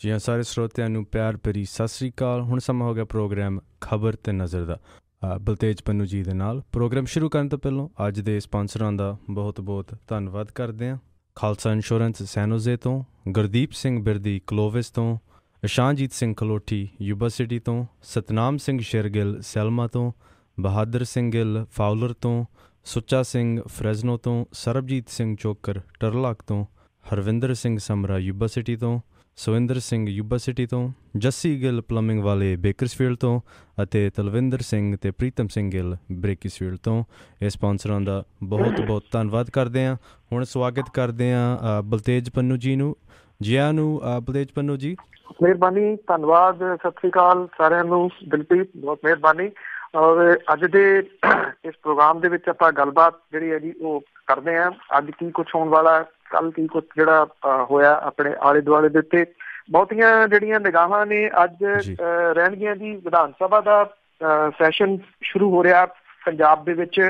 जी हाँ, सारे ਸਰੋਤਿਆਂ ਨੂੰ ਪਿਆਰ ਭਰੀ ਸਤਿ ਸ੍ਰੀ ਅਕਾਲ। ਹੁਣ ਸਮਾਂ ਹੋ ਗਿਆ ਪ੍ਰੋਗਰਾਮ ਖਬਰ ਤੇ ਨਜ਼ਰ ਦਾ। ਬਲਤੇਜ ਪੰਨੂ ਜੀ ਦੇ ਨਾਲ ਪ੍ਰੋਗਰਾਮ ਸ਼ੁਰੂ ਕਰਨ ਤੋਂ ਪਹਿਲਾਂ ਅੱਜ ਦੇ ਸਪਾਂਸਰਾਂ ਦਾ ਬਹੁਤ ਧੰਨਵਾਦ ਕਰਦੇ ਹਾਂ। ਖਾਲਸਾ ਇੰਸ਼ੋਰੈਂਸ ਸੈਨੋਜ਼ੇ ਤੋਂ, ਗੁਰਦੀਪ ਸਿੰਘ ਬਿਰਦੀ ਕਲੋਵਿਸ ਤੋਂ, ਇਸ਼ਾਨਜੀਤ ਸਿੰਘ ਖਲੋਠੀ ਯੂਬਾ ਸਿਟੀ ਤੋਂ, ਸਤਨਾਮ ਸਿੰਘ ਸ਼ੇਰਗਿੱਲ ਸੈਲਮਾ ਤੋਂ, ਬਹਾਦਰ ਸਿੰਘ ਗਿੱਲ ਫਾਊਲਰ ਤੋਂ, ਸੁੱਚਾ ਸਿੰਘ ਫਰੈਜ਼ਨੋ ਤੋਂ, ਸਰਬਜੀਤ ਸਿੰਘ ਚੋਕਰ ਟਰਲਾਕ ਤੋਂ, ਹਰਵਿੰਦਰ ਸਿੰਘ ਸਮਰਾ ਯੂਬਾ ਸਿਟੀ ਤੋਂ, ਸੁਵਿੰਦਰ ਸਿੰਘ ਯੂਬਾ ਸਿਟੀ ਤੋਂ, ਜੱਸੀ ਗਿੱਲ ਪਲੰਬਿੰਗ ਵਾਲੇ ਬੇਕਰਸਫੀਲਡ ਤੋਂ ਅਤੇ ਤਲਵਿੰਦਰ ਸਿੰਘ ਅਤੇ ਪ੍ਰੀਤਮ ਸਿੰਘ ਗਿੱਲ ਬ੍ਰੇਕਿਸਫੀਲਡ ਤੋਂ। ਇਹ ਸਪਾਂਸਰਾਂ ਦਾ ਬਹੁਤ ਧੰਨਵਾਦ ਕਰਦੇ ਹਾਂ। ਹੁਣ ਸਵਾਗਤ ਕਰਦੇ ਹਾਂ ਬਲਤੇਜ ਪੰਨੂ ਜੀ ਨੂੰ। ਜੀ ਆਇਆਂ ਨੂੰ ਬਲਤੇਜ ਪੰਨੂ ਜੀ। ਮਿਹਰਬਾਨੀ, ਧੰਨਵਾਦ, ਸਤਿ ਸ੍ਰੀ ਅਕਾਲ ਸਾਰਿਆਂ ਨੂੰ। ਦਿਲਪ੍ਰੀਤ ਬਹੁਤ ਮਿਹਰਬਾਨੀ। ਔਰ ਅੱਜ ਦੇ ਇਸ ਪ੍ਰੋਗਰਾਮ ਦੇ ਵਿੱਚ ਆਪਾਂ ਗੱਲਬਾਤ ਜਿਹੜੀ ਹੈ ਜੀ ਉਹ ਕਰਦੇ ਹਾਂ। ਅੱਜ ਕੀ ਕੁਛ ਹੋਣ ਵਾਲਾ, ਕੱਲ ਕੀ ਕੁਛ ਜਿਹੜਾ ਹੋਇਆ ਆਪਣੇ ਆਲੇ ਦੁਆਲੇ ਦੇ ਉੱਤੇ। ਬਹੁਤੀਆਂ ਜਿਹੜੀਆਂ ਨਿਗਾਹਾਂ ਨੇ ਅੱਜ ਰਹਿਣਗੀਆਂ ਜੀ। ਵਿਧਾਨ ਸਭਾ ਦਾ ਸੈਸ਼ਨ ਸ਼ੁਰੂ ਹੋ ਰਿਹਾ ਪੰਜਾਬ ਦੇ ਵਿੱਚ।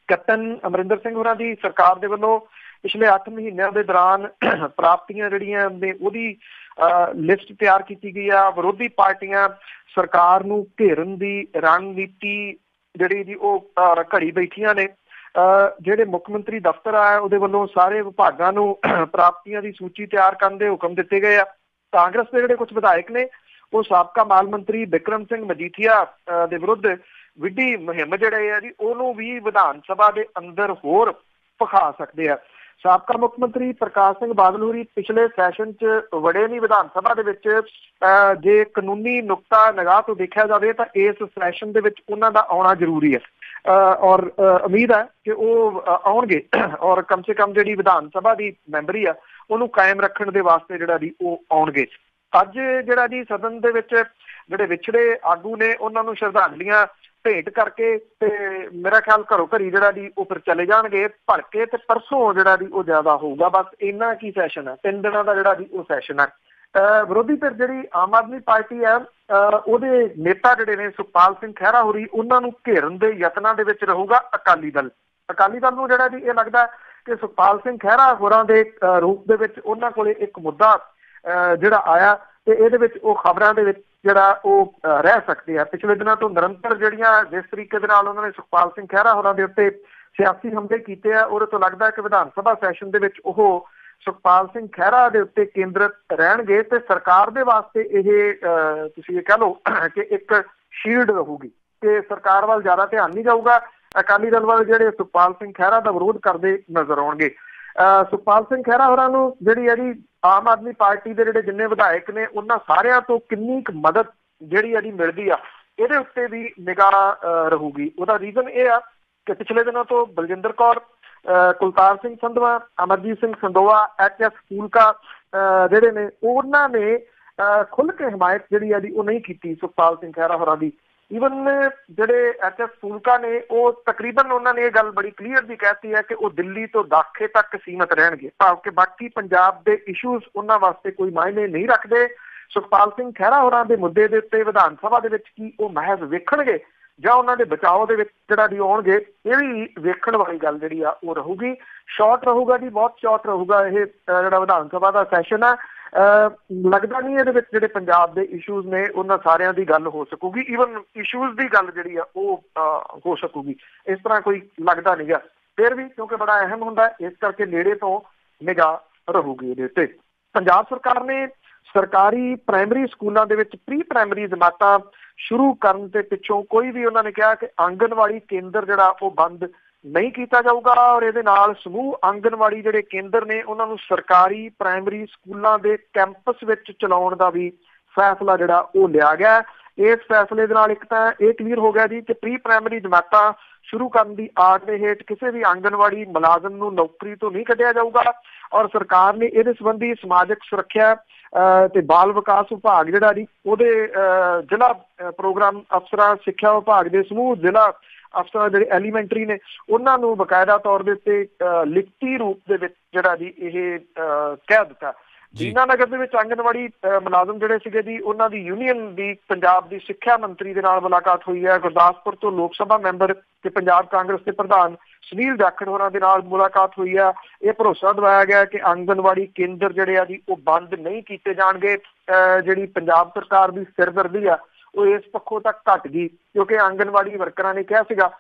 ਕੈਪਟਨ ਅਮਰਿੰਦਰ ਸਿੰਘ ਹੋਰਾਂ ਦੀ ਸਰਕਾਰ ਦੇ ਵੱਲੋਂ ਪਿਛਲੇ 8 ਮਹੀਨਿਆਂ ਦੇ ਦੌਰਾਨ ਪ੍ਰਾਪਤੀਆਂ ਜਿਹੜੀਆਂ ਨੇ ਉਹਦੀ ਲਿਸਟ ਤਿਆਰ ਕੀਤੀ ਗਈ ਆ। ਵਿਰੋਧੀ ਪਾਰਟੀਆਂ ਸਰਕਾਰ ਨੂੰ ਘੇਰਨ ਦੀ ਰਣਨੀਤੀ ਜਿਹੜੀ ਜੀ ਉਹ ਘੜੀ ਬੈਠੀਆਂ ਨੇ। ਜਿਹੜੇ ਮੁੱਖ ਮੰਤਰੀ ਦਫ਼ਤਰ ਆ ਉਹਦੇ ਵੱਲੋਂ ਸਾਰੇ ਵਿਭਾਗਾਂ ਨੂੰ ਪ੍ਰਾਪਤੀਆਂ ਦੀ ਸੂਚੀ ਤਿਆਰ ਕਰਨ ਦੇ ਹੁਕਮ ਦਿੱਤੇ ਗਏ ਆ। ਕਾਂਗਰਸ ਦੇ ਜਿਹੜੇ ਕੁਝ ਵਿਧਾਇਕ ਨੇ ਉਹ ਸਾਬਕਾ ਮਾਲ ਮੰਤਰੀ ਬਿਕਰਮ ਸਿੰਘ ਮਜੀਠੀਆ ਦੇ ਵਿਰੁੱਧ ਵਿੱਢੀ ਮੁਹਿੰਮ ਜਿਹੜੇ ਆ ਜੀ ਉਹਨੂੰ ਵੀ ਵਿਧਾਨ ਸਭਾ ਦੇ ਅੰਦਰ ਹੋਰ ਭਖਾ ਸਕਦੇ ਆ। ਸਾਬਕਾ ਮੁੱਖ ਮੰਤਰੀ ਪ੍ਰਕਾਸ਼ ਸਿੰਘ ਬਾਦਲ ਹੋਰੀ ਪਿਛਲੇ ਸੈਸ਼ਨ 'ਚ ਵੜੇ ਨਹੀਂ ਵਿਧਾਨ ਸਭਾ ਦੇ ਵਿੱਚ। ਜੇ ਕਾਨੂੰਨੀ ਨੁਕਤਾ ਨਿਗਾਹ ਤੋਂ ਦੇਖਿਆ ਜਾਵੇ ਤਾਂ ਇਸ ਸੈਸ਼ਨ ਦੇ ਵਿੱਚ ਉਹਨਾਂ ਦਾ ਆਉਣਾ ਜ਼ਰੂਰੀ ਹੈ ਔਰ ਉਮੀਦ ਹੈ ਕਿ ਉਹ ਆਉਣਗੇ ਔਰ ਕਮ ਸੇ ਕਮ ਜਿਹੜੀ ਵਿਧਾਨ ਸਭਾ ਦੀ ਮੈਂਬਰੀ ਆ ਉਹਨੂੰ ਕਾਇਮ ਰੱਖਣ ਦੇ ਵਾਸਤੇ ਜਿਹੜਾ ਜੀ ਉਹ ਆਉਣਗੇ। ਅੱਜ ਜਿਹੜਾ ਜੀ ਸਦਨ ਦੇ ਵਿੱਚ ਜਿਹੜੇ ਵਿਛੜੇ ਆਗੂ ਨੇ ਉਹਨਾਂ ਨੂੰ ਸ਼ਰਧਾਂਜਲੀਆਂ ਭੇਟ ਕਰਕੇ ਤੇ ਮੇਰਾ ਖਿਆਲ ਘਰੋਂ ਘਰੀ ਜਿਹੜਾ ਜੀ ਉਹ ਫਿਰ ਚਲੇ ਜਾਣਗੇ ਭਲਕੇ। ਤੇ ਪਰਸੋਂ ਜਿਹੜਾ ਜੀ ਉਹ ਜ਼ਿਆਦਾ ਹੋਊਗਾ। ਬਸ ਇੰਨਾ ਕੀ ਸੈਸ਼ਨ ਹੈ, 3 ਦਿਨਾਂ ਦਾ ਜਿਹੜਾ ਜੀ ਉਹ ਸੈਸ਼ਨ ਹੈ। ਵਿਰੋਧੀ ਧਿਰ ਜਿਹੜੀ ਆਮ ਆਦਮੀ ਪਾਰਟੀ ਹੈ ਉਹਦੇ ਨੇਤਾ ਜਿਹੜੇ ਨੇ ਸੁਖਪਾਲ ਸਿੰਘ ਖਹਿਰਾ ਹੋਰੀ ਉਹਨਾਂ ਨੂੰ ਘੇਰਨ ਦੇ ਯਤਨਾਂ ਦੇ ਵਿੱਚ ਰਹੂਗਾ ਅਕਾਲੀ ਦਲ। ਅਕਾਲੀ ਦਲ ਨੂੰ ਜਿਹੜਾ ਜੀ ਇਹ ਲੱਗਦਾ ਕਿ ਸੁਖਪਾਲ ਸਿੰਘ ਖਹਿਰਾ ਹੋਰਾਂ ਦੇ ਰੂਪ ਦੇ ਵਿੱਚ ਉਹਨਾਂ ਕੋਲੇ ਇੱਕ ਮੁੱਦਾ ਜਿਹੜਾ ਆਇਆ ਤੇ ਇਹਦੇ ਵਿੱਚ ਉਹ ਖਬਰਾਂ ਦੇ ਵਿੱਚ ਜਿਹੜਾ ਉਹ ਰਹਿ ਸਕਦੇ ਆ। ਪਿਛਲੇ ਦਿਨਾਂ ਤੋਂ ਨਿਰੰਤਰ ਜਿਹੜੀਆਂ ਜਿਸ ਤਰੀਕੇ ਦੇ ਨਾਲ ਉਹਨਾਂ ਨੇ ਸੁਖਪਾਲ ਸਿੰਘ ਖਹਿਰਾ ਹੋਰਾਂ ਦੇ ਉੱਤੇ ਸਿਆਸੀ ਹਮਲੇ ਕੀਤੇ ਆ ਉਹਦੇ ਤੋਂ ਲੱਗਦਾ ਕਿ ਵਿਧਾਨ ਸਭਾ ਸੈਸ਼ਨ ਦੇ ਵਿੱਚ ਉਹ ਸੁਖਪਾਲ ਸਿੰਘ ਖਹਿਰਾ ਦੇ ਉੱਤੇ ਕੇਂਦਰਿਤ ਰਹਿਣਗੇ ਤੇ ਸਰਕਾਰ ਦੇ ਵਾਸਤੇ ਇਹ ਤੁਸੀਂ ਇਹ ਕਹਿ ਲਓ ਕਿ ਇੱਕ ਸ਼ੀਲਡ ਰਹੂਗੀ ਕਿ ਸਰਕਾਰ ਵੱਲ ਜ਼ਿਆਦਾ ਧਿਆਨ ਨਹੀਂ ਜਾਊਗਾ। ਅਕਾਲੀ ਦਲ ਵੱਲ ਜਿਹੜੇ ਸੁਖਪਾਲ ਸਿੰਘ ਖਹਿਰਾ ਦਾ ਵਿਰੋਧ ਕਰਦੇ ਨਜ਼ਰ ਆਉਣਗੇ। ਸੁਖਪਾਲ ਸਿੰਘ ਖਹਿਰਾ ਹੋਰਾਂ ਨੂੰ ਜਿਹੜੀ ਹੈ ਜੀ ਆਮ ਆਦਮੀ ਪਾਰਟੀ ਦੇ ਜਿਹੜੇ ਜਿੰਨੇ ਵਿਧਾਇਕ ਨੇ ਉਹਨਾਂ ਸਾਰਿਆਂ ਤੋਂ ਕਿੰਨੀ ਕੁ ਮਦਦ ਜਿਹੜੀ ਹੈ ਜੀ ਮਿਲਦੀ ਆ ਇਹਦੇ ਉੱਤੇ ਵੀ ਨਿਗਾਹ ਰਹੂਗੀ। ਉਹਦਾ ਰੀਜ਼ਨ ਇਹ ਆ ਕਿ ਪਿਛਲੇ ਦਿਨਾਂ ਤੋਂ ਬਲਜਿੰਦਰ ਕੌਰ, ਕੁਲਤਾਰ ਸਿੰਘ ਸੰਧਵਾ, ਅਮਰਜੀਤ ਸਿੰਘ ਸੰਦੋਆ, HS ਫੂਲਕਾ ਜਿਹੜੇ ਨੇ ਉਹਨਾਂ ਨੇ ਖੁੱਲ੍ਹ ਕੇ ਹਮਾਇਤ ਜਿਹੜੀ ਆ ਜੀ ਉਹ ਨਹੀਂ ਕੀਤੀ ਸੁਖਪਾਲ ਸਿੰਘ ਖਹਿਰਾ ਹੋਰਾਂ ਦੀ। ਈਵਨ ਜਿਹੜੇ HS ਫੂਲਕਾ ਨੇ ਉਹ ਤਕਰੀਬਨ ਉਹਨਾਂ ਨੇ ਇਹ ਗੱਲ ਬੜੀ ਕਲੀਅਰ ਦੀ ਕਹਿਤੀ ਹੈ ਕਿ ਉਹ ਦਿੱਲੀ ਤੋਂ ਦਾਖੇ ਤੱਕ ਸੀਮਤ ਰਹਿਣਗੇ, ਭਾਵ ਕਿ ਬਾਕੀ ਪੰਜਾਬ ਦੇ ਇਸ਼ੂਜ਼ ਉਹਨਾਂ ਵਾਸਤੇ ਕੋਈ ਮਾਇਨੇ ਨਹੀਂ ਰੱਖਦੇ। ਸੁਖਪਾਲ ਸਿੰਘ ਖਹਿਰਾ ਹੋਰਾਂ ਦੇ ਮੁੱਦੇ ਦੇ ਉੱਤੇ ਵਿਧਾਨ ਸਭਾ ਦੇ ਵਿੱਚ ਕੀ ਉਹ ਮਹਿਜ਼ ਵੇਖਣਗੇ ਜਾਂ ਉਹਨਾਂ ਦੇ ਬਚਾਓ ਦੇ ਵਿੱਚ ਜਿਹੜਾ ਜੀ ਆਉਣਗੇ, ਇਹ ਵੀ ਵੇਖਣ ਵਾਲੀ ਗੱਲ ਜਿਹੜੀ ਆ ਉਹ ਰਹੂਗੀ। ਸ਼ਾਰਟ ਰਹੂਗਾ ਜੀ, ਬਹੁਤ ਸ਼ਾਰਟ ਰਹੂਗਾ ਇਹ ਜਿਹੜਾ ਵਿਧਾਨ ਸਭਾ ਦਾ ਸੈਸ਼ਨ ਆ। ਲੱਗਦਾ ਨਹੀਂ ਇਹਦੇ ਵਿੱਚ ਜਿਹੜੇ ਪੰਜਾਬ ਦੇ ਇਸ਼ੂਜ਼ ਨੇ ਉਹਨਾਂ ਸਾਰਿਆਂ ਦੀ ਗੱਲ ਹੋ ਸਕੂਗੀ। ਈਵਨ ਇਸ਼ੂਜ਼ ਦੀ ਗੱਲ ਜਿਹੜੀ ਆ ਉਹ ਹੋ ਸਕੂਗੀ, ਇਸ ਤਰ੍ਹਾਂ ਕੋਈ ਲੱਗਦਾ ਨਹੀਂ ਗਾ। ਫਿਰ ਵੀ ਕਿਉਂਕਿ ਬੜਾ ਅਹਿਮ ਹੁੰਦਾ ਇਸ ਕਰਕੇ ਨੇੜੇ ਤੋਂ ਨਿਗਾਹ ਰਹੂਗੀ ਇਹਦੇ ਉੱਤੇ। ਪੰਜਾਬ ਸਰਕਾਰ ਨੇ ਸਰਕਾਰੀ ਪ੍ਰਾਇਮਰੀ ਸਕੂਲਾਂ ਦੇ ਵਿੱਚ ਪ੍ਰੀ ਪ੍ਰਾਇਮਰੀ ਜਮਾਤਾਂ ਸ਼ੁਰੂ ਕਰਨ ਦੇ ਪਿੱਛੋਂ ਕੋਈ ਵੀ ਉਹਨਾਂ ਨੇ ਕਿਹਾ ਕਿ ਆਂਗਨਵਾੜੀ ਕੇਂਦਰ ਜਿਹੜਾ ਉਹ ਬੰਦ ਨਹੀਂ ਕੀਤਾ ਜਾਊਗਾ ਔਰ ਇਹਦੇ ਨਾਲ ਸਮੂਹ ਆਂਗਨਵਾੜੀ ਜਿਹੜੇ ਕੇਂਦਰ ਨੇ ਉਹਨਾਂ ਨੂੰ ਸਰਕਾਰੀ ਪ੍ਰਾਇਮਰੀ ਸਕੂਲਾਂ ਦੇ ਕੈਂਪਸ ਵਿੱਚ ਚਲਾਉਣ ਦਾ ਵੀ ਫੈਸਲਾ ਜਿਹੜਾ ਉਹ ਲਿਆ ਗਿਆ। ਇਸ ਫੈਸਲੇ ਦੇ ਨਾਲ ਇੱਕ ਤਾਂ ਇਹ ਕਲੀਅਰ ਹੋ ਗਿਆ ਜੀ ਕਿ ਪ੍ਰੀ ਪ੍ਰਾਇਮਰੀ ਜਮਾਤਾਂ ਸ਼ੁਰੂ ਕਰਨ ਦੀ ਆੜ ਦੇ ਹੇਠ ਕਿਸੇ ਵੀ ਆਂਗਨਵਾੜੀ ਮੁਲਾਜ਼ਮ ਨੂੰ ਨੌਕਰੀ ਤੋਂ ਨਹੀਂ ਕੱਢਿਆ ਜਾਊਗਾ ਔਰ ਸਰਕਾਰ ਨੇ ਇਹਦੇ ਸੰਬੰਧੀ ਸਮਾਜਿਕ ਸੁਰੱਖਿਆ ਤੇ ਬਾਲ ਵਿਕਾਸ ਵਿਭਾਗ ਜਿਹੜਾ ਜੀ ਉਹਦੇ ਜ਼ਿਲ੍ਹਾ ਪ੍ਰੋਗਰਾਮ ਅਫਸਰਾਂ, ਸਿੱਖਿਆ ਵਿਭਾਗ ਦੇ ਸਮੂਹ ਜ਼ਿਲ੍ਹਾ ਅਫਸਰਾਂ ਜਿਹੜੇ ਐਲੀਮੈਂਟਰੀ ਨੇ ਉਹਨਾਂ ਨੂੰ ਬਕਾਇਦਾ ਤੌਰ ਦੇ ਉੱਤੇ ਲਿਖਤੀ ਰੂਪ ਦੇ ਵਿੱਚ ਜਿਹੜਾ ਜੀ ਇਹ ਕਹਿ ਦਿੱਤਾ ਦੀਨਾਨਗਰ ਦੇ ਵਿੱਚ ਆਂਗਨਵਾੜੀ ਮੁਲਾਜ਼ਮ ਜਿਹੜੇ ਸੀਗੇ ਜੀ, ਉਹਨਾਂ ਦੀ ਯੂਨੀਅਨ ਦੀ ਪੰਜਾਬ ਦੀ ਸਿੱਖਿਆ ਮੰਤਰੀ ਦੇ ਨਾਲ ਮੁਲਾਕਾਤ ਹੋਈ ਹੈ। ਗੁਰਦਾਸਪੁਰ ਤੋਂ ਲੋਕ ਸਭਾ ਮੈਂਬਰ ਤੇ ਪੰਜਾਬ ਕਾਂਗਰਸ ਦੇ ਪ੍ਰਧਾਨ ਸੁਨੀਲ ਜਾਖੜ ਹੋਰਾਂ ਦੇ ਨਾਲ ਮੁਲਾਕਾਤ ਹੋਈ ਹੈ। ਇਹ ਭਰੋਸਾ ਦਿਵਾਇਆ ਗਿਆ ਕਿ ਆਂਗਨਵਾੜੀ ਕੇਂਦਰ ਜਿਹੜੇ ਆ ਜੀ ਉਹ ਬੰਦ ਨਹੀਂ ਕੀਤੇ ਜਾਣਗੇ। ਜਿਹੜੀ ਪੰਜਾਬ ਸਰਕਾਰ ਦੀ ਸਿਰਦਰਦੀ ਆ ਉਹ ਇਸ ਪੱਖੋਂ ਤੱਕ ਘੱਟ ਗਈ, ਕਿਉਂਕਿ ਆਂਗਨਵਾੜੀ ਵਰਕਰਾਂ ਨੇ ਕਿਹਾ ਸੀਗਾ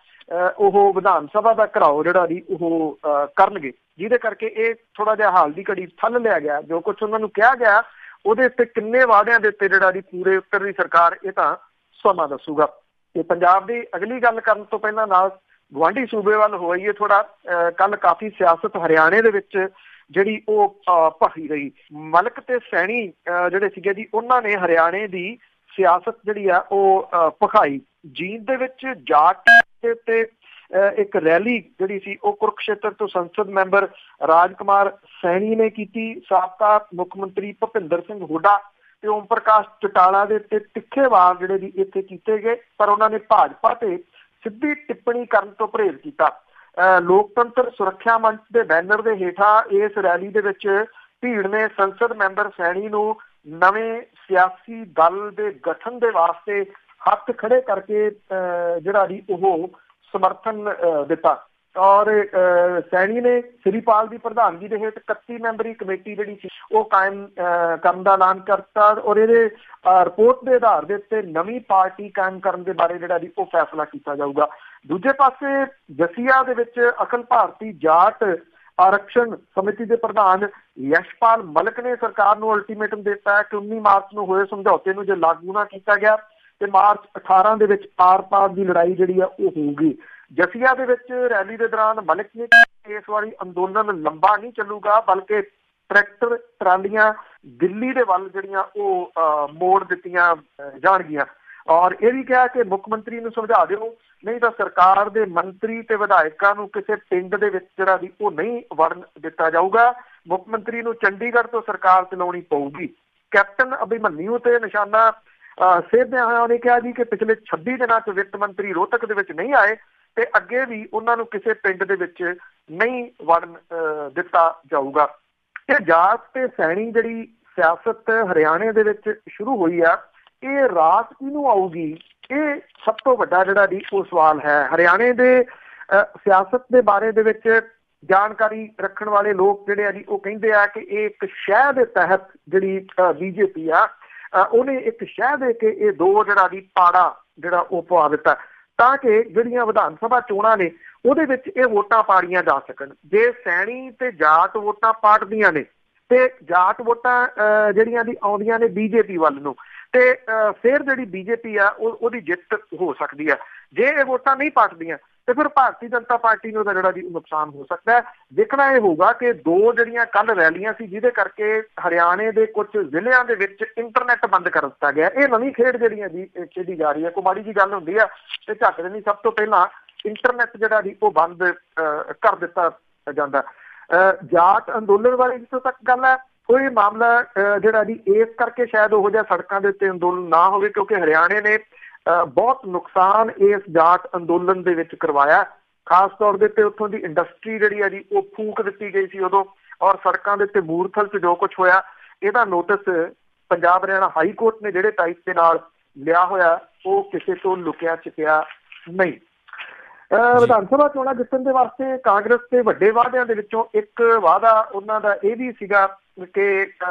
ਉਹ ਵਿਧਾਨ ਸਭਾ ਦਾ ਘਿਰਾਓ ਜਿਹੜਾ ਜੀ ਉਹ ਕਰਨਗੇ, ਜਿਹਦੇ ਕਰਕੇ ਇਹ ਥੋੜਾ ਜਿਹਾ ਹਾਲ ਦੀ ਘੜੀ ਥੱਲ ਲਿਆ ਗਿਆ। ਜੋ ਕੁਛ ਉਹਨਾਂ ਨੂੰ ਕਿਹਾ ਗਿਆ ਉਹਦੇ ਉੱਤੇ ਕਿੰਨੇ ਵਾਅਦਿਆਂ ਦੇ ਉੱਤੇ ਜਿਹੜਾ ਜੀ ਪੂਰੇ ਉੱਤਰ ਦੀ ਸਰਕਾਰ, ਇਹ ਤਾਂ ਸਮਾਂ ਦੱਸੂਗਾ। ਤੇ ਪੰਜਾਬ ਦੀ ਅਗਲੀ ਗੱਲ ਕਰਨ ਤੋਂ ਪਹਿਲਾਂ ਨਾਲ ਗੁਆਂਢੀ ਸੂਬੇ ਵੱਲ ਹੋ ਆਈਏ ਥੋੜਾ। ਕੱਲ ਕਾਫੀ ਸਿਆਸਤ ਹਰਿਆਣੇ ਦੇ ਵਿੱਚ ਜਿਹੜੀ ਉਹ ਭਖੀ ਰਹੀ। ਮਲਕ ਤੇ ਸੈਣੀ ਜਿਹੜੇ ਸੀਗੇ ਜੀ, ਉਹਨਾਂ ਨੇ ਹਰਿਆਣੇ ਦੀ ਸਿਆਸਤ ਜਿਹੜੀ ਆ ਉਹ ਭਖਾਈ। ਜੀਂਦ ਦੇ ਵਿੱਚ ਜਾਟ ਦੇ ਉੱਤੇ ਇੱਕ ਰੈਲੀ ਜਿਹੜੀ ਸੀ ਉਹ ਕੁਰੂਕਸ਼ੇਤਰ ਤੋਂ ਸੰਸਦ ਮੈਂਬਰ ਰਾਜ ਕੁਮਾਰ ਸੈਣੀ ਨੇ ਕੀਤੀ। ਸਾਬਕਾ ਮੁੱਖ ਮੰਤਰੀ ਭੁਪਿੰਦਰ ਸਿੰਘ ਹੁੱਡਾ ਤੇ ਓਮ ਪ੍ਰਕਾਸ਼ ਚੌਟਾਲਾ ਦੇ ਉੱਤੇ ਤਿੱਖੇ ਵਾਰ ਜਿਹੜੇ ਜੀ ਇੱਥੇ ਕੀਤੇ ਗਏ, ਪਰ ਉਹਨਾਂ ਨੇ ਭਾਜਪਾ ਤੇ ਸਿੱਧੀ ਟਿੱਪਣੀ ਕਰਨ ਤੋਂ ਪਰਹੇਜ਼ ਕੀਤਾ। ਲੋਕਤੰਤਰ ਸੁਰੱਖਿਆ ਮੰਚ ਦੇ ਬੈਨਰ ਦੇ ਹੇਠਾਂ ਇਸ ਰੈਲੀ ਦੇ ਵਿੱਚ ਭੀੜ ਨੇ ਸੰਸਦ ਮੈਂਬਰ ਸੈਣੀ ਨੂੰ ਨਵੇਂ ਸਿਆਸੀ ਦਲ ਦੇ ਗਠਨ ਦੇ ਵਾਸਤੇ ਹੱਥ ਖੜੇ ਕਰਕੇ ਜਿਹੜਾ ਜੀ ਉਹ ਸਮਰਥਨ ਦਿੱਤਾ। ਔਰ ਸੈਣੀ ਨੇ ਸ੍ਰੀਪਾਲ ਦੀ ਪ੍ਰਧਾਨਗੀ ਦੇ ਹੇਠ 31 ਮੈਂਬਰੀ ਕਮੇਟੀ ਜਿਹੜੀ ਸੀ ਉਹ ਕਾਇਮ ਕਰਨ ਦਾ ਐਲਾਨ ਕਰਤਾ। ਔਰ ਇਹਦੇ ਰਿਪੋਰਟ ਦੇ ਆਧਾਰ ਦੇ ਉੱਤੇ ਨਵੀਂ ਪਾਰਟੀ ਕਾਇਮ ਕਰਨ ਦੇ ਬਾਰੇ ਜਿਹੜਾ ਜੀ ਉਹ ਫੈਸਲਾ ਕੀਤਾ ਜਾਊਗਾ। ਦੂਜੇ ਪਾਸੇ ਜਸੀਆ ਦੇ ਵਿੱਚ ਅਖਿਲ ਭਾਰਤੀ ਜਾਟ ਆਰਕਸ਼ਣ ਸਮਿਤੀ ਦੇ ਪ੍ਰਧਾਨ ਯਸ਼ਪਾਲ ਮਲਕ ਨੇ ਸਰਕਾਰ ਨੂੰ ਅਲਟੀਮੇਟਮ ਦਿੱਤਾ ਹੈ ਕਿ 19 ਮਾਰਚ ਨੂੰ ਹੋਏ ਸਮਝੌਤੇ ਨੂੰ ਜੇ ਲਾਗੂ ਨਾ ਕੀਤਾ ਗਿਆ ਤੇ ਮਾਰਚ 18 ਦੇ ਵਿੱਚ ਆਰ-ਪਾਰ ਦੀ ਲੜਾਈ ਜਿਹੜੀ ਆ ਉਹ ਹੋਊਗੀ। ਜਸੀਆ ਦੇ ਵਿੱਚ ਰੈਲੀ ਦੇ ਦੌਰਾਨ ਮਲਿਕ ਨੇ ਇਸ ਵਾਰੀ ਅੰਦੋਲਨ ਲੰਬਾ ਨਹੀਂ ਚੱਲੂਗਾ, ਬਲਕਿ ਟਰੈਕਟਰ ਟਰਾਲੀਆਂ ਦਿੱਲੀ ਦੇ ਵੱਲ ਜਿਹੜੀਆਂ ਉਹ ਮੋੜ ਦਿੱਤੀਆਂ ਜਾਣਗੀਆਂ। ਔਰ ਇਹ ਵੀ ਕਿਹਾ ਕਿ ਮੁੱਖ ਮੰਤਰੀ ਨੂੰ ਸਮਝਾ ਦਿਓ, ਨਹੀਂ ਤਾਂ ਸਰਕਾਰ ਦੇ ਮੰਤਰੀ ਤੇ ਵਿਧਾਇਕਾਂ ਨੂੰ ਕਿਸੇ ਪਿੰਡ ਦੇ ਵਿੱਚ ਜਿਹੜਾ ਵੀ ਉਹ ਨਹੀਂ ਵੜਨ ਦਿੱਤਾ ਜਾਊਗਾ। ਮੁੱਖ ਮੰਤਰੀ ਨੂੰ ਚੰਡੀਗੜ੍ਹ ਤੋਂ ਸਰਕਾਰ ਚਲਾਉਣੀ ਪਊਗੀ। ਕੈਪਟਨ ਅਭਿਮਨਿਊ ਤੇ ਨਿਸ਼ਾਨਾ ਸੇਧਿਆਂ ਹੋਇਆ ਉਹਨੇ ਕਿਹਾ ਜੀ ਕਿ ਪਿਛਲੇ 26 ਦਿਨਾਂ 'ਚ ਵਿੱਤ ਮੰਤਰੀ ਰੋਹਤਕ ਦੇ ਵਿੱਚ ਨਹੀਂ ਆਏ ਤੇ ਅੱਗੇ ਵੀ ਉਹਨਾਂ ਨੂੰ ਕਿਸੇ ਪਿੰਡ ਦੇ ਵਿੱਚ ਨਹੀਂ ਵੜਨ ਦਿੱਤਾ ਜਾਊਗਾ। ਇਹ ਜਾਤ ਤੇ ਸੈਣੀ ਜਿਹੜੀ ਸਿਆਸਤ ਹਰਿਆਣੇ ਦੇ ਵਿੱਚ ਸ਼ੁਰੂ ਹੋਈ ਆ, ਇਹ ਰਾਤ ਕਿਹਨੂੰ ਆਊਗੀ, ਇਹ ਸਭ ਤੋਂ ਵੱਡਾ ਜਿਹੜਾ ਜੀ ਉਹ ਸਵਾਲ ਹੈ। ਹਰਿਆਣੇ ਦੇ ਸਿਆਸਤ ਦੇ ਬਾਰੇ ਦੇ ਵਿੱਚ ਜਾਣਕਾਰੀ ਰੱਖਣ ਵਾਲੇ ਲੋਕ ਜਿਹੜੇ ਆ ਜੀ ਉਹ ਕਹਿੰਦੇ ਆ ਕਿ ਇਹ ਇੱਕ ਸ਼ਹਿ ਦੇ ਤਹਿਤ ਜਿਹੜੀ ਬੀਜੇਪੀ ਆ ਉਹਨੇ ਇੱਕ ਸ਼ਹਿ ਦੇ ਕੇ ਇਹ ਦੋ ਜਿਹੜਾ ਜੀ ਪਾੜਾ ਜਿਹੜਾ ਉਹ ਪਵਾ ਦਿੱਤਾ ਤਾਂ ਕਿ ਜਿਹੜੀਆਂ ਵਿਧਾਨ ਸਭਾ ਚੋਣਾਂ ਨੇ ਉਹਦੇ ਵਿੱਚ ਇਹ ਵੋਟਾਂ ਪਾੜੀਆਂ ਜਾ ਸਕਣ। ਜੇ ਸੈਣੀ ਤੇ ਜਾਟ ਵੋਟਾਂ ਪਾੜਦੀਆਂ ਨੇ ਤੇ ਜਾਟ ਵੋਟਾਂ ਜਿਹੜੀਆਂ ਦੀ ਆਉਂਦੀਆਂ ਨੇ ਬੀਜੇਪੀ ਵੱਲ ਨੂੰ ਤੇ ਫਿਰ ਜਿਹੜੀ ਬੀਜੇਪੀ ਆ ਉਹਦੀ ਜਿੱਤ ਹੋ ਸਕਦੀ ਆ। ਜੇ ਇਹ ਵੋਟਾਂ ਨਹੀਂ ਪਾਟਦੀਆਂ ਤੇ ਫਿਰ ਭਾਰਤੀ ਜਨਤਾ ਪਾਰਟੀ ਨੂੰ ਉਹਦਾ ਜਿਹੜਾ ਜੀ ਨੁਕਸਾਨ ਹੋ ਸਕਦਾ ਹੈ। ਦੇਖਣਾ ਇਹ ਹੋਊਗਾ ਕਿ ਦੋ ਜਿਹੜੀਆਂ ਕੱਲ ਰੈਲੀਆਂ ਸੀ ਜਿਹਦੇ ਕਰਕੇ ਹਰਿਆਣੇ ਦੇ ਕੁਝ ਜ਼ਿਲ੍ਹਿਆਂ ਦੇ ਵਿੱਚ ਇੰਟਰਨੈਟ ਬੰਦ ਕਰ ਦਿੱਤਾ ਗਿਆ, ਇਹ ਨਵੀਂ ਖੇਡ ਜਿਹੜੀਆਂ ਜੀ ਖੇਡੀ ਜਾ ਰਹੀ ਹੈ। ਕੋਈ ਮਾੜੀ ਜੀ ਗੱਲ ਹੁੰਦੀ ਆ ਤੇ ਝੱਟ ਦੇ ਨਹੀਂ, ਸਭ ਤੋਂ ਪਹਿਲਾਂ ਇੰਟਰਨੈਟ ਜਿਹੜਾ ਜੀ ਉਹ ਬੰਦ ਕਰ ਦਿੱਤਾ ਜਾਂਦਾ। ਜਾਟ ਅੰਦੋਲਨ ਬਾਰੇ ਜਿੱਥੋਂ ਤੱਕ ਗੱਲ ਹੈ, ਕੋਈ ਮਾਮਲਾ ਜਿਹੜਾ ਜੀ ਇਸ ਕਰਕੇ ਸ਼ਾਇਦ ਉਹੋ ਜਿਹਾ ਸੜਕਾਂ ਦੇ ਉੱਤੇ ਅੰਦੋਲਨ ਨਾ ਹੋਵੇ ਕਿਉਂਕਿ ਹਰਿਆਣੇ ਨੇ ਬਹੁਤ ਨੁਕਸਾਨ ਇਸ ਜਾਟ ਅੰਦੋਲਨ ਦੇ ਵਿੱਚ ਕਰਵਾਇਆ। ਖਾਸ ਤੌਰ ਦੇ ਉੱਤੇ ਉੱਥੋਂ ਦੀ ਇੰਡਸਟਰੀ ਜਿਹੜੀ ਆ ਜੀ ਉਹ ਫੂਕ ਦਿੱਤੀ ਗਈ ਸੀ ਉਦੋਂ। ਔਰ ਸੜਕਾਂ ਦੇ ਉੱਤੇ ਮੂਰਥਲ 'ਚ ਜੋ ਕੁਛ ਹੋਇਆ ਇਹਦਾ notice Punjab Haryana high court ਨੇ ਜਿਹੜੇ ਟਾਈਪ ਦੇ ਨਾਲ ਲਿਆ ਹੋਇਆ ਉਹ ਕਿਸੇ ਤੋਂ ਲੁਕਿਆ ਛਿਪਿਆ ਨਹੀਂ। ਵਿਧਾਨ ਸਭਾ ਚੋਣਾਂ ਜਿੱਤਣ ਦੇ ਵਾਸਤੇ ਕਾਂਗਰਸ ਦੇ ਵੱਡੇ ਵਾਅਦਿਆਂ ਦੇ ਵਿੱਚੋਂ ਇੱਕ ਵਾਅਦਾ ਉਹਨਾਂ ਦਾ ਇਹ ਵੀ ਸੀਗਾ ਕਿ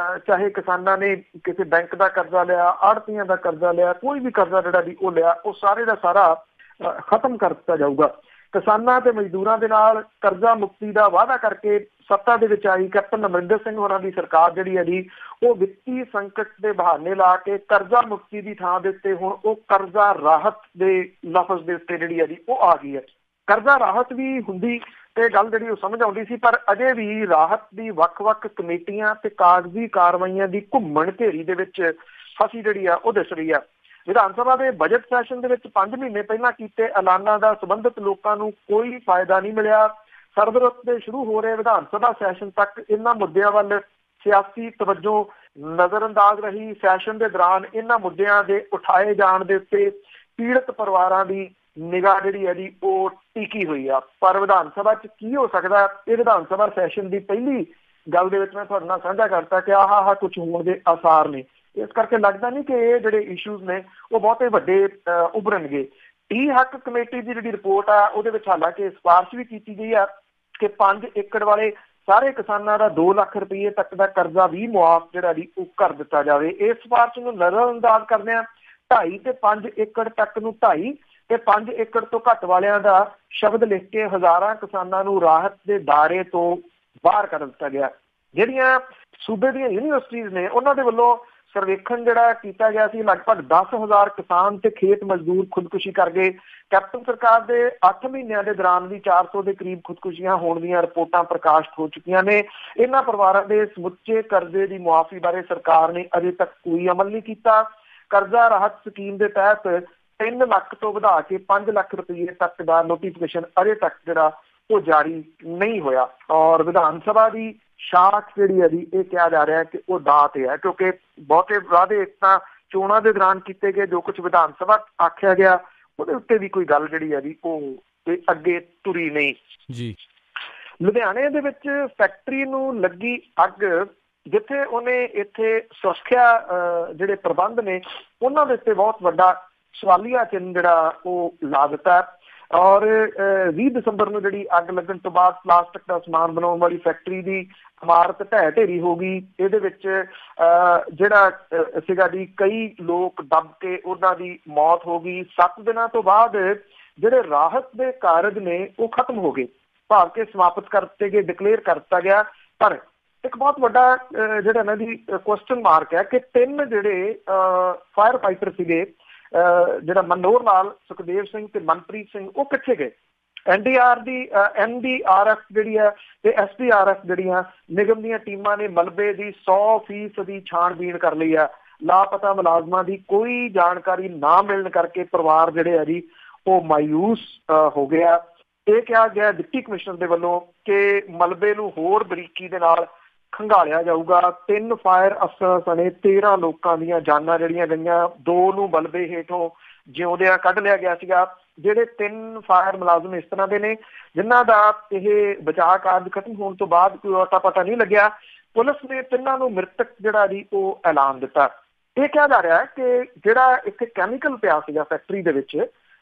ਚਾਹੇ ਕਿਸਾਨਾਂ ਨੇ ਕਿਸੇ ਬੈਂਕ ਦਾ ਕਰਜ਼ਾ ਲਿਆ, ਆੜ੍ਹਤੀਆਂ ਦਾ ਕਰਜ਼ਾ ਲਿਆ, ਕੋਈ ਵੀ ਕਰਜ਼ਾ ਜਿਹੜਾ ਵੀ ਉਹ ਲਿਆ ਉਹ ਸਾਰੇ ਦਾ ਸਾਰਾ ਖਤਮ ਕਰ ਦਿੱਤਾ ਜਾਊਗਾ। ਕਿਸਾਨਾਂ ਤੇ ਮਜ਼ਦੂਰਾਂ ਦੇ ਨਾਲ ਕਰਜ਼ਾ ਮੁਕਤੀ ਦਾ ਵਾਅਦਾ ਕਰਕੇ ਸੱਤਾ ਦੇ ਵਿੱਚ ਆਈ ਕੈਪਟਨ ਅਮਰਿੰਦਰ ਸਿੰਘ ਹੋਰਾਂ ਦੀ ਸਰਕਾਰ ਜਿਹੜੀ ਹੈ ਜੀ ਉਹ ਵਿੱਤੀ ਸੰਕਟ ਦੇ ਬਹਾਨੇ ਲਾ ਕੇ ਕਰਜ਼ਾ ਮੁਕਤੀ ਦੀ ਥਾਂ ਦੇ ਉੱਤੇ ਹੁਣ ਉਹ ਕਰਜ਼ਾ ਰਾਹਤ ਦੇ ਲਫ਼ਜ਼ ਦੇ ਉੱਤੇ ਜਿਹੜੀ ਹੈ ਜੀ ਉਹ ਆ ਗਈ ਹੈ। ਕਰਜ਼ਾ ਰਾਹਤ ਵੀ ਹੁੰਦੀ ਤੇ ਗੱਲ ਜਿਹੜੀ ਉਹ ਸਮਝ ਆਉਂਦੀ ਸੀ, ਪਰ ਅਜੇ ਵੀ ਰਾਹਤ ਦੀ ਵੱਖ-ਵੱਖ ਕਮੇਟੀਆਂ ਤੇ ਕਾਗਜ਼ੀ ਕਾਰਵਾਈਆਂ ਦੀ ਘੁੰਮਣ ਘੇਰੀ ਦੇ ਵਿੱਚ ਫਸੀ ਜਿਹੜੀ ਆ ਉਹ ਦਿਸ ਰਹੀ ਆ। ਵਿਧਾਨ ਸਭਾ ਦੇ ਬਜਟ ਸੈਸ਼ਨ ਦੇ ਵਿੱਚ 5 ਮਹੀਨੇ ਪਹਿਲਾਂ ਕੀਤੇ ਐਲਾਨਾਂ ਦਾ ਸੰਬੰਧਿਤ ਲੋਕਾਂ ਨੂੰ ਕੋਈ ਫਾਇਦਾ ਨਹੀਂ ਮਿਲਿਆ। ਸਰਬਰੁੱਤ ਦੇ ਸ਼ੁਰੂ ਹੋ ਰਹੇ ਵਿਧਾਨ ਸਭਾ ਸੈਸ਼ਨ ਤੱਕ ਇਹਨਾਂ ਮੁੱਦਿਆਂ ਵੱਲ ਸਿਆਸੀ ਤਵੱਜੋ ਨਜ਼ਰਅੰਦਾਜ਼ ਰਹੀ। ਸੈਸ਼ਨ ਦੇ ਦੌਰਾਨ ਇਹਨਾਂ ਮੁੱਦਿਆਂ ਦੇ ਉਠਾਏ ਜਾਣ ਦੇ ਉੱਤੇ ਪੀੜਤ ਪਰਿਵਾਰਾਂ ਦੀ ਨਿਗਾਹ ਜਿਹੜੀ ਹੈ ਜੀ ਉਹ ਟਿਕੀ ਹੋਈ ਆ। ਪਰ ਵਿਧਾਨ ਸਭਾ 'ਚ ਕੀ ਹੋ ਸਕਦਾ, ਇਹ ਵਿਧਾਨ ਸਭਾ ਸੈਸ਼ਨ ਦੀ ਪਹਿਲੀ ਗੱਲ ਦੇ ਵਿੱਚ ਮੈਂ ਤੁਹਾਡੇ ਨਾਲ ਸਾਂਝਾ ਕਰਤਾ ਕਿ ਆਹ ਕੁਝ ਹੋਣ ਦੇ ਆਸਾਰ ਨੇ। ਇਸ ਕਰਕੇ ਲੱਗਦਾ ਨਹੀਂ ਕਿ ਇਹ ਜਿਹੜੇ ਇਸ਼ੂਜ਼ ਨੇ ਉਹ ਬਹੁਤੇ ਵੱਡੇ ਉਭਰਨਗੇ। ਟੀ ਹੱਕ ਕਮੇਟੀ ਦੀ ਜਿਹੜੀ ਰਿਪੋਰਟ ਆ ਉਹਦੇ ਵਿੱਚ ਹਾਲਾਂਕਿ ਸਿਫਾਰਿਸ਼ ਵੀ ਕੀਤੀ ਗਈ ਆ ਕਿ 5 ਏਕੜ ਵਾਲੇ ਸਾਰੇ ਕਿਸਾਨਾਂ ਦਾ 2 ਲੱਖ ਰੁਪਏ ਤੱਕ ਦਾ ਕਰਜ਼ਾ ਵੀ ਮੁਆਫ ਜਿਹੜਾ ਜੀ ਉਹ ਕਰ ਦਿੱਤਾ ਜਾਵੇ। ਇਸ ਸਿਫਾਰਿਸ਼ ਨੂੰ ਨਜ਼ਰਅੰਦਾਜ਼ ਕਰਦਿਆਂ 2.5 ਤੇ 5 ਏਕੜ ਤੱਕ ਨੂੰ 2.5 ਤੇ 5 ਏਕੜ ਤੋਂ ਘੱਟ ਵਾਲਿਆਂ ਦਾ ਸ਼ਬਦ ਲਿਖ ਕੇ ਹਜ਼ਾਰਾਂ ਕਿਸਾਨਾਂ ਨੂੰ ਰਾਹਤ ਦੇ ਦਾਇਰੇ ਤੋਂ ਬਾਹਰ ਕਰ ਦਿੱਤਾ ਗਿਆ। ਜਿਹੜੀਆਂ ਸੂਬੇ ਦੀਆਂ ਯੂਨੀਵਰਸਿਟੀਜ਼ ਨੇ ਉਹਨਾਂ ਦੇ ਵੱਲੋਂ ਸਰਵੇਖਣ ਜਿਹੜਾ ਕੀਤਾ ਗਿਆ ਸੀ, ਲਗਭਗ 10,000 ਕਿਸਾਨ ਤੇ ਖੇਤ ਮਜ਼ਦੂਰ ਖੁਦਕੁਸ਼ੀ ਕਰ ਗਏ। ਕੈਪਟਨ ਸਰਕਾਰ ਦੇ 8 ਮਹੀਨਿਆਂ ਦੇ ਦੌਰਾਨ ਵੀ 400 ਦੇ ਕਰੀਬ ਖੁਦਕੁਸ਼ੀਆਂ ਹੋਣ ਦੀਆਂ ਰਿਪੋਰਟਾਂ ਪ੍ਰਕਾਸ਼ਿਤ ਹੋ ਚੁੱਕੀਆਂ ਨੇ। ਇਹਨਾਂ ਪਰਿਵਾਰਾਂ ਦੇ ਸਮੁੱਚੇ ਕਰਜ਼ੇ ਦੀ ਮੁਆਫੀ ਬਾਰੇ ਸਰਕਾਰ ਨੇ ਅਜੇ ਤੱਕ ਕੋਈ ਅਮਲ ਨਹੀਂ ਕੀਤਾ। ਕਰਜ਼ਾ ਰਾਹਤ ਸਕੀਮ ਦੇ ਤਹਿਤ 3 ਲੱਖ ਤੋਂ ਵਧਾ ਕੇ 5 ਲੱਖ ਰੁਪਏ ਤੱਕ ਦਾ ਨੋਟੀਫਿਕੇਸ਼ਨ ਅਜੇ ਤੱਕ ਜਿਹੜਾ ਉਹ ਜਾਰੀ ਨਹੀਂ ਹੋਇਆ। ਔਰ ਵਿਧਾਨ ਸਭਾ ਦੀ ਸ਼ਾਖ ਜਿਹੜੀ ਹੈ ਜੀ ਇਹ ਕਿਹਾ ਜਾ ਰਿਹਾ ਕਿ ਉਹ ਦਾਅ ਤੇ ਹੈ, ਕਿਉਂਕਿ ਬਹੁਤੇ ਵਾਅਦੇ ਇੱਕ ਤਾਂ ਚੋਣਾਂ ਦੇ ਦੌਰਾਨ ਕੀਤੇ ਗਏ, ਜੋ ਕੁਝ ਵਿਧਾਨ ਸਭਾ ਆਖਿਆ ਗਿਆ ਉਹਦੇ ਉੱਤੇ ਵੀ ਕੋਈ ਗੱਲ ਜਿਹੜੀ ਹੈ ਜੀ ਉਹ ਅੱਗੇ ਤੁਰੀ ਨਹੀਂ ਜੀ। ਲੁਧਿਆਣੇ ਦੇ ਵਿੱਚ ਫੈਕਟਰੀ ਨੂੰ ਲੱਗੀ ਅੱਗ, ਜਿੱਥੇ ਉਹਨੇ ਇੱਥੇ ਸੁਰੱਖਿਆ ਜਿਹੜੇ ਪ੍ਰਬੰਧ ਨੇ ਉਹਨਾਂ ਦੇ ਉੱਤੇ ਬਹੁਤ ਵੱਡਾ ਸਵਾਲੀਆ ਚਿੰਨ੍ਹ ਜਿਹੜਾ ਉਹ ਲਾ ਦਿੱਤਾ। ਔਰ 20 ਦਸੰਬਰ ਨੂੰ ਜਿਹੜੀ ਅੱਗ ਲੱਗਣ ਤੋਂ ਬਾਅਦ ਪਲਾਸਟਿਕ ਦਾ ਸਮਾਨ ਬਣਾਉਣ ਵਾਲੀ ਫੈਕਟਰੀ ਦੀ ਇਮਾਰਤ ਢਹਿ ਢੇਰੀ ਹੋ ਗਈ। ਇਹਦੇ ਵਿੱਚ ਜਿਹੜਾ ਸੀਗਾ ਜੀ ਕਈ ਲੋਕ ਦਬ ਕੇ ਉਹਨਾਂ ਦੀ ਮੌਤ ਹੋ ਗਈ। 7 ਦਿਨਾਂ ਤੋਂ ਬਾਅਦ ਜਿਹੜੇ ਰਾਹਤ ਦੇ ਕਾਰਜ ਨੇ ਉਹ ਖਤਮ ਹੋ ਗਏ, ਭਾਵ ਕਿ ਸਮਾਪਤ ਕਰ ਦਿੱਤੇ ਗਏ, ਡਿਕਲੇਅਰ ਕਰ ਦਿੱਤਾ ਗਿਆ। ਪਰ ਇੱਕ ਬਹੁਤ ਵੱਡਾ ਜਿਹੜਾ ਇਹਨਾਂ ਦੀ ਕੁਐਸਚਨ ਮਾਰਕ ਹੈ ਕਿ 3 ਜਿਹੜੇ ਫਾਇਰ ਫਾਈਟਰ ਸੀਗੇ, ਜਿਹੜਾ ਮਨੋਹਰ ਲਾਲ, ਸੁਖਦੇਵ ਸਿੰਘ ਤੇ ਮਨਪ੍ਰੀਤ ਸਿੰਘ, ਉਹ ਕਿੱਥੇ ਗਏ? NDRF ਜਿਹੜੀ ਹੈ ਤੇ SDRF ਜਿਹੜੀਆਂ ਨਿਗਮ ਦੀਆਂ ਟੀਮਾਂ ਨੇ ਮਲਬੇ ਦੀ 100% ਛਾਣਬੀਣ ਕਰ ਲਈ ਆ। ਲਾਪਤਾ ਮੁਲਾਜ਼ਮਾਂ ਦੀ ਕੋਈ ਜਾਣਕਾਰੀ ਨਾ ਮਿਲਣ ਕਰਕੇ ਪਰਿਵਾਰ ਜਿਹੜੇ ਆ ਜੀ ਉਹ ਮਾਯੂਸ ਹੋ ਗਿਆ। ਇਹ ਕਿਹਾ ਗਿਆ ਡਿਪਟੀ ਕਮਿਸ਼ਨਰ ਦੇ ਵੱਲੋਂ ਕਿ ਮਲਬੇ ਨੂੰ ਹੋਰ ਬਰੀਕੀ ਦੇ ਨਾਲ ਖੰਗਾਲਿਆ ਜਾਊਗਾ। 3 ਫਾਇਰ ਅਫਸਰਾਂ ਸਣੇ 13 ਲੋਕਾਂ ਦੀਆਂ ਜਾਨਾਂ ਜਿਹੜੀਆਂ ਗਈਆਂ, 2 ਨੂੰ ਮਲਬੇ ਹੇਠੋਂ ਜਿਉਂਦਿਆਂ ਕੱਢ ਲਿਆ ਗਿਆ ਸੀਗਾ। ਜਿਹੜੇ 3 ਫਾਇਰ ਮੁਲਾਜ਼ਮ ਇਸ ਤਰ੍ਹਾਂ ਦੇ ਨੇ ਜਿਨ੍ਹਾਂ ਦਾ ਇਹ ਬਚਾਅ ਕਾਰਜ ਖਤਮ ਹੋਣ ਤੋਂ ਬਾਅਦ ਕੋਈ ਅਤਾ ਪਤਾ ਨਹੀਂ ਲੱਗਿਆ। ਪੁਲਿਸ ਨੇ 3 ਨੂੰ ਮ੍ਰਿਤਕ ਜਿਹੜਾ ਜੀ ਉਹ ਐਲਾਨ ਦਿੱਤਾ। ਇਹ ਕਿਹਾ ਜਾ ਰਿਹਾ ਹੈ ਕਿ ਜਿਹੜਾ ਇੱਥੇ ਕੈਮੀਕਲ ਪਿਆ ਸੀਗਾ ਫੈਕਟਰੀ ਦੇ ਵਿੱਚ,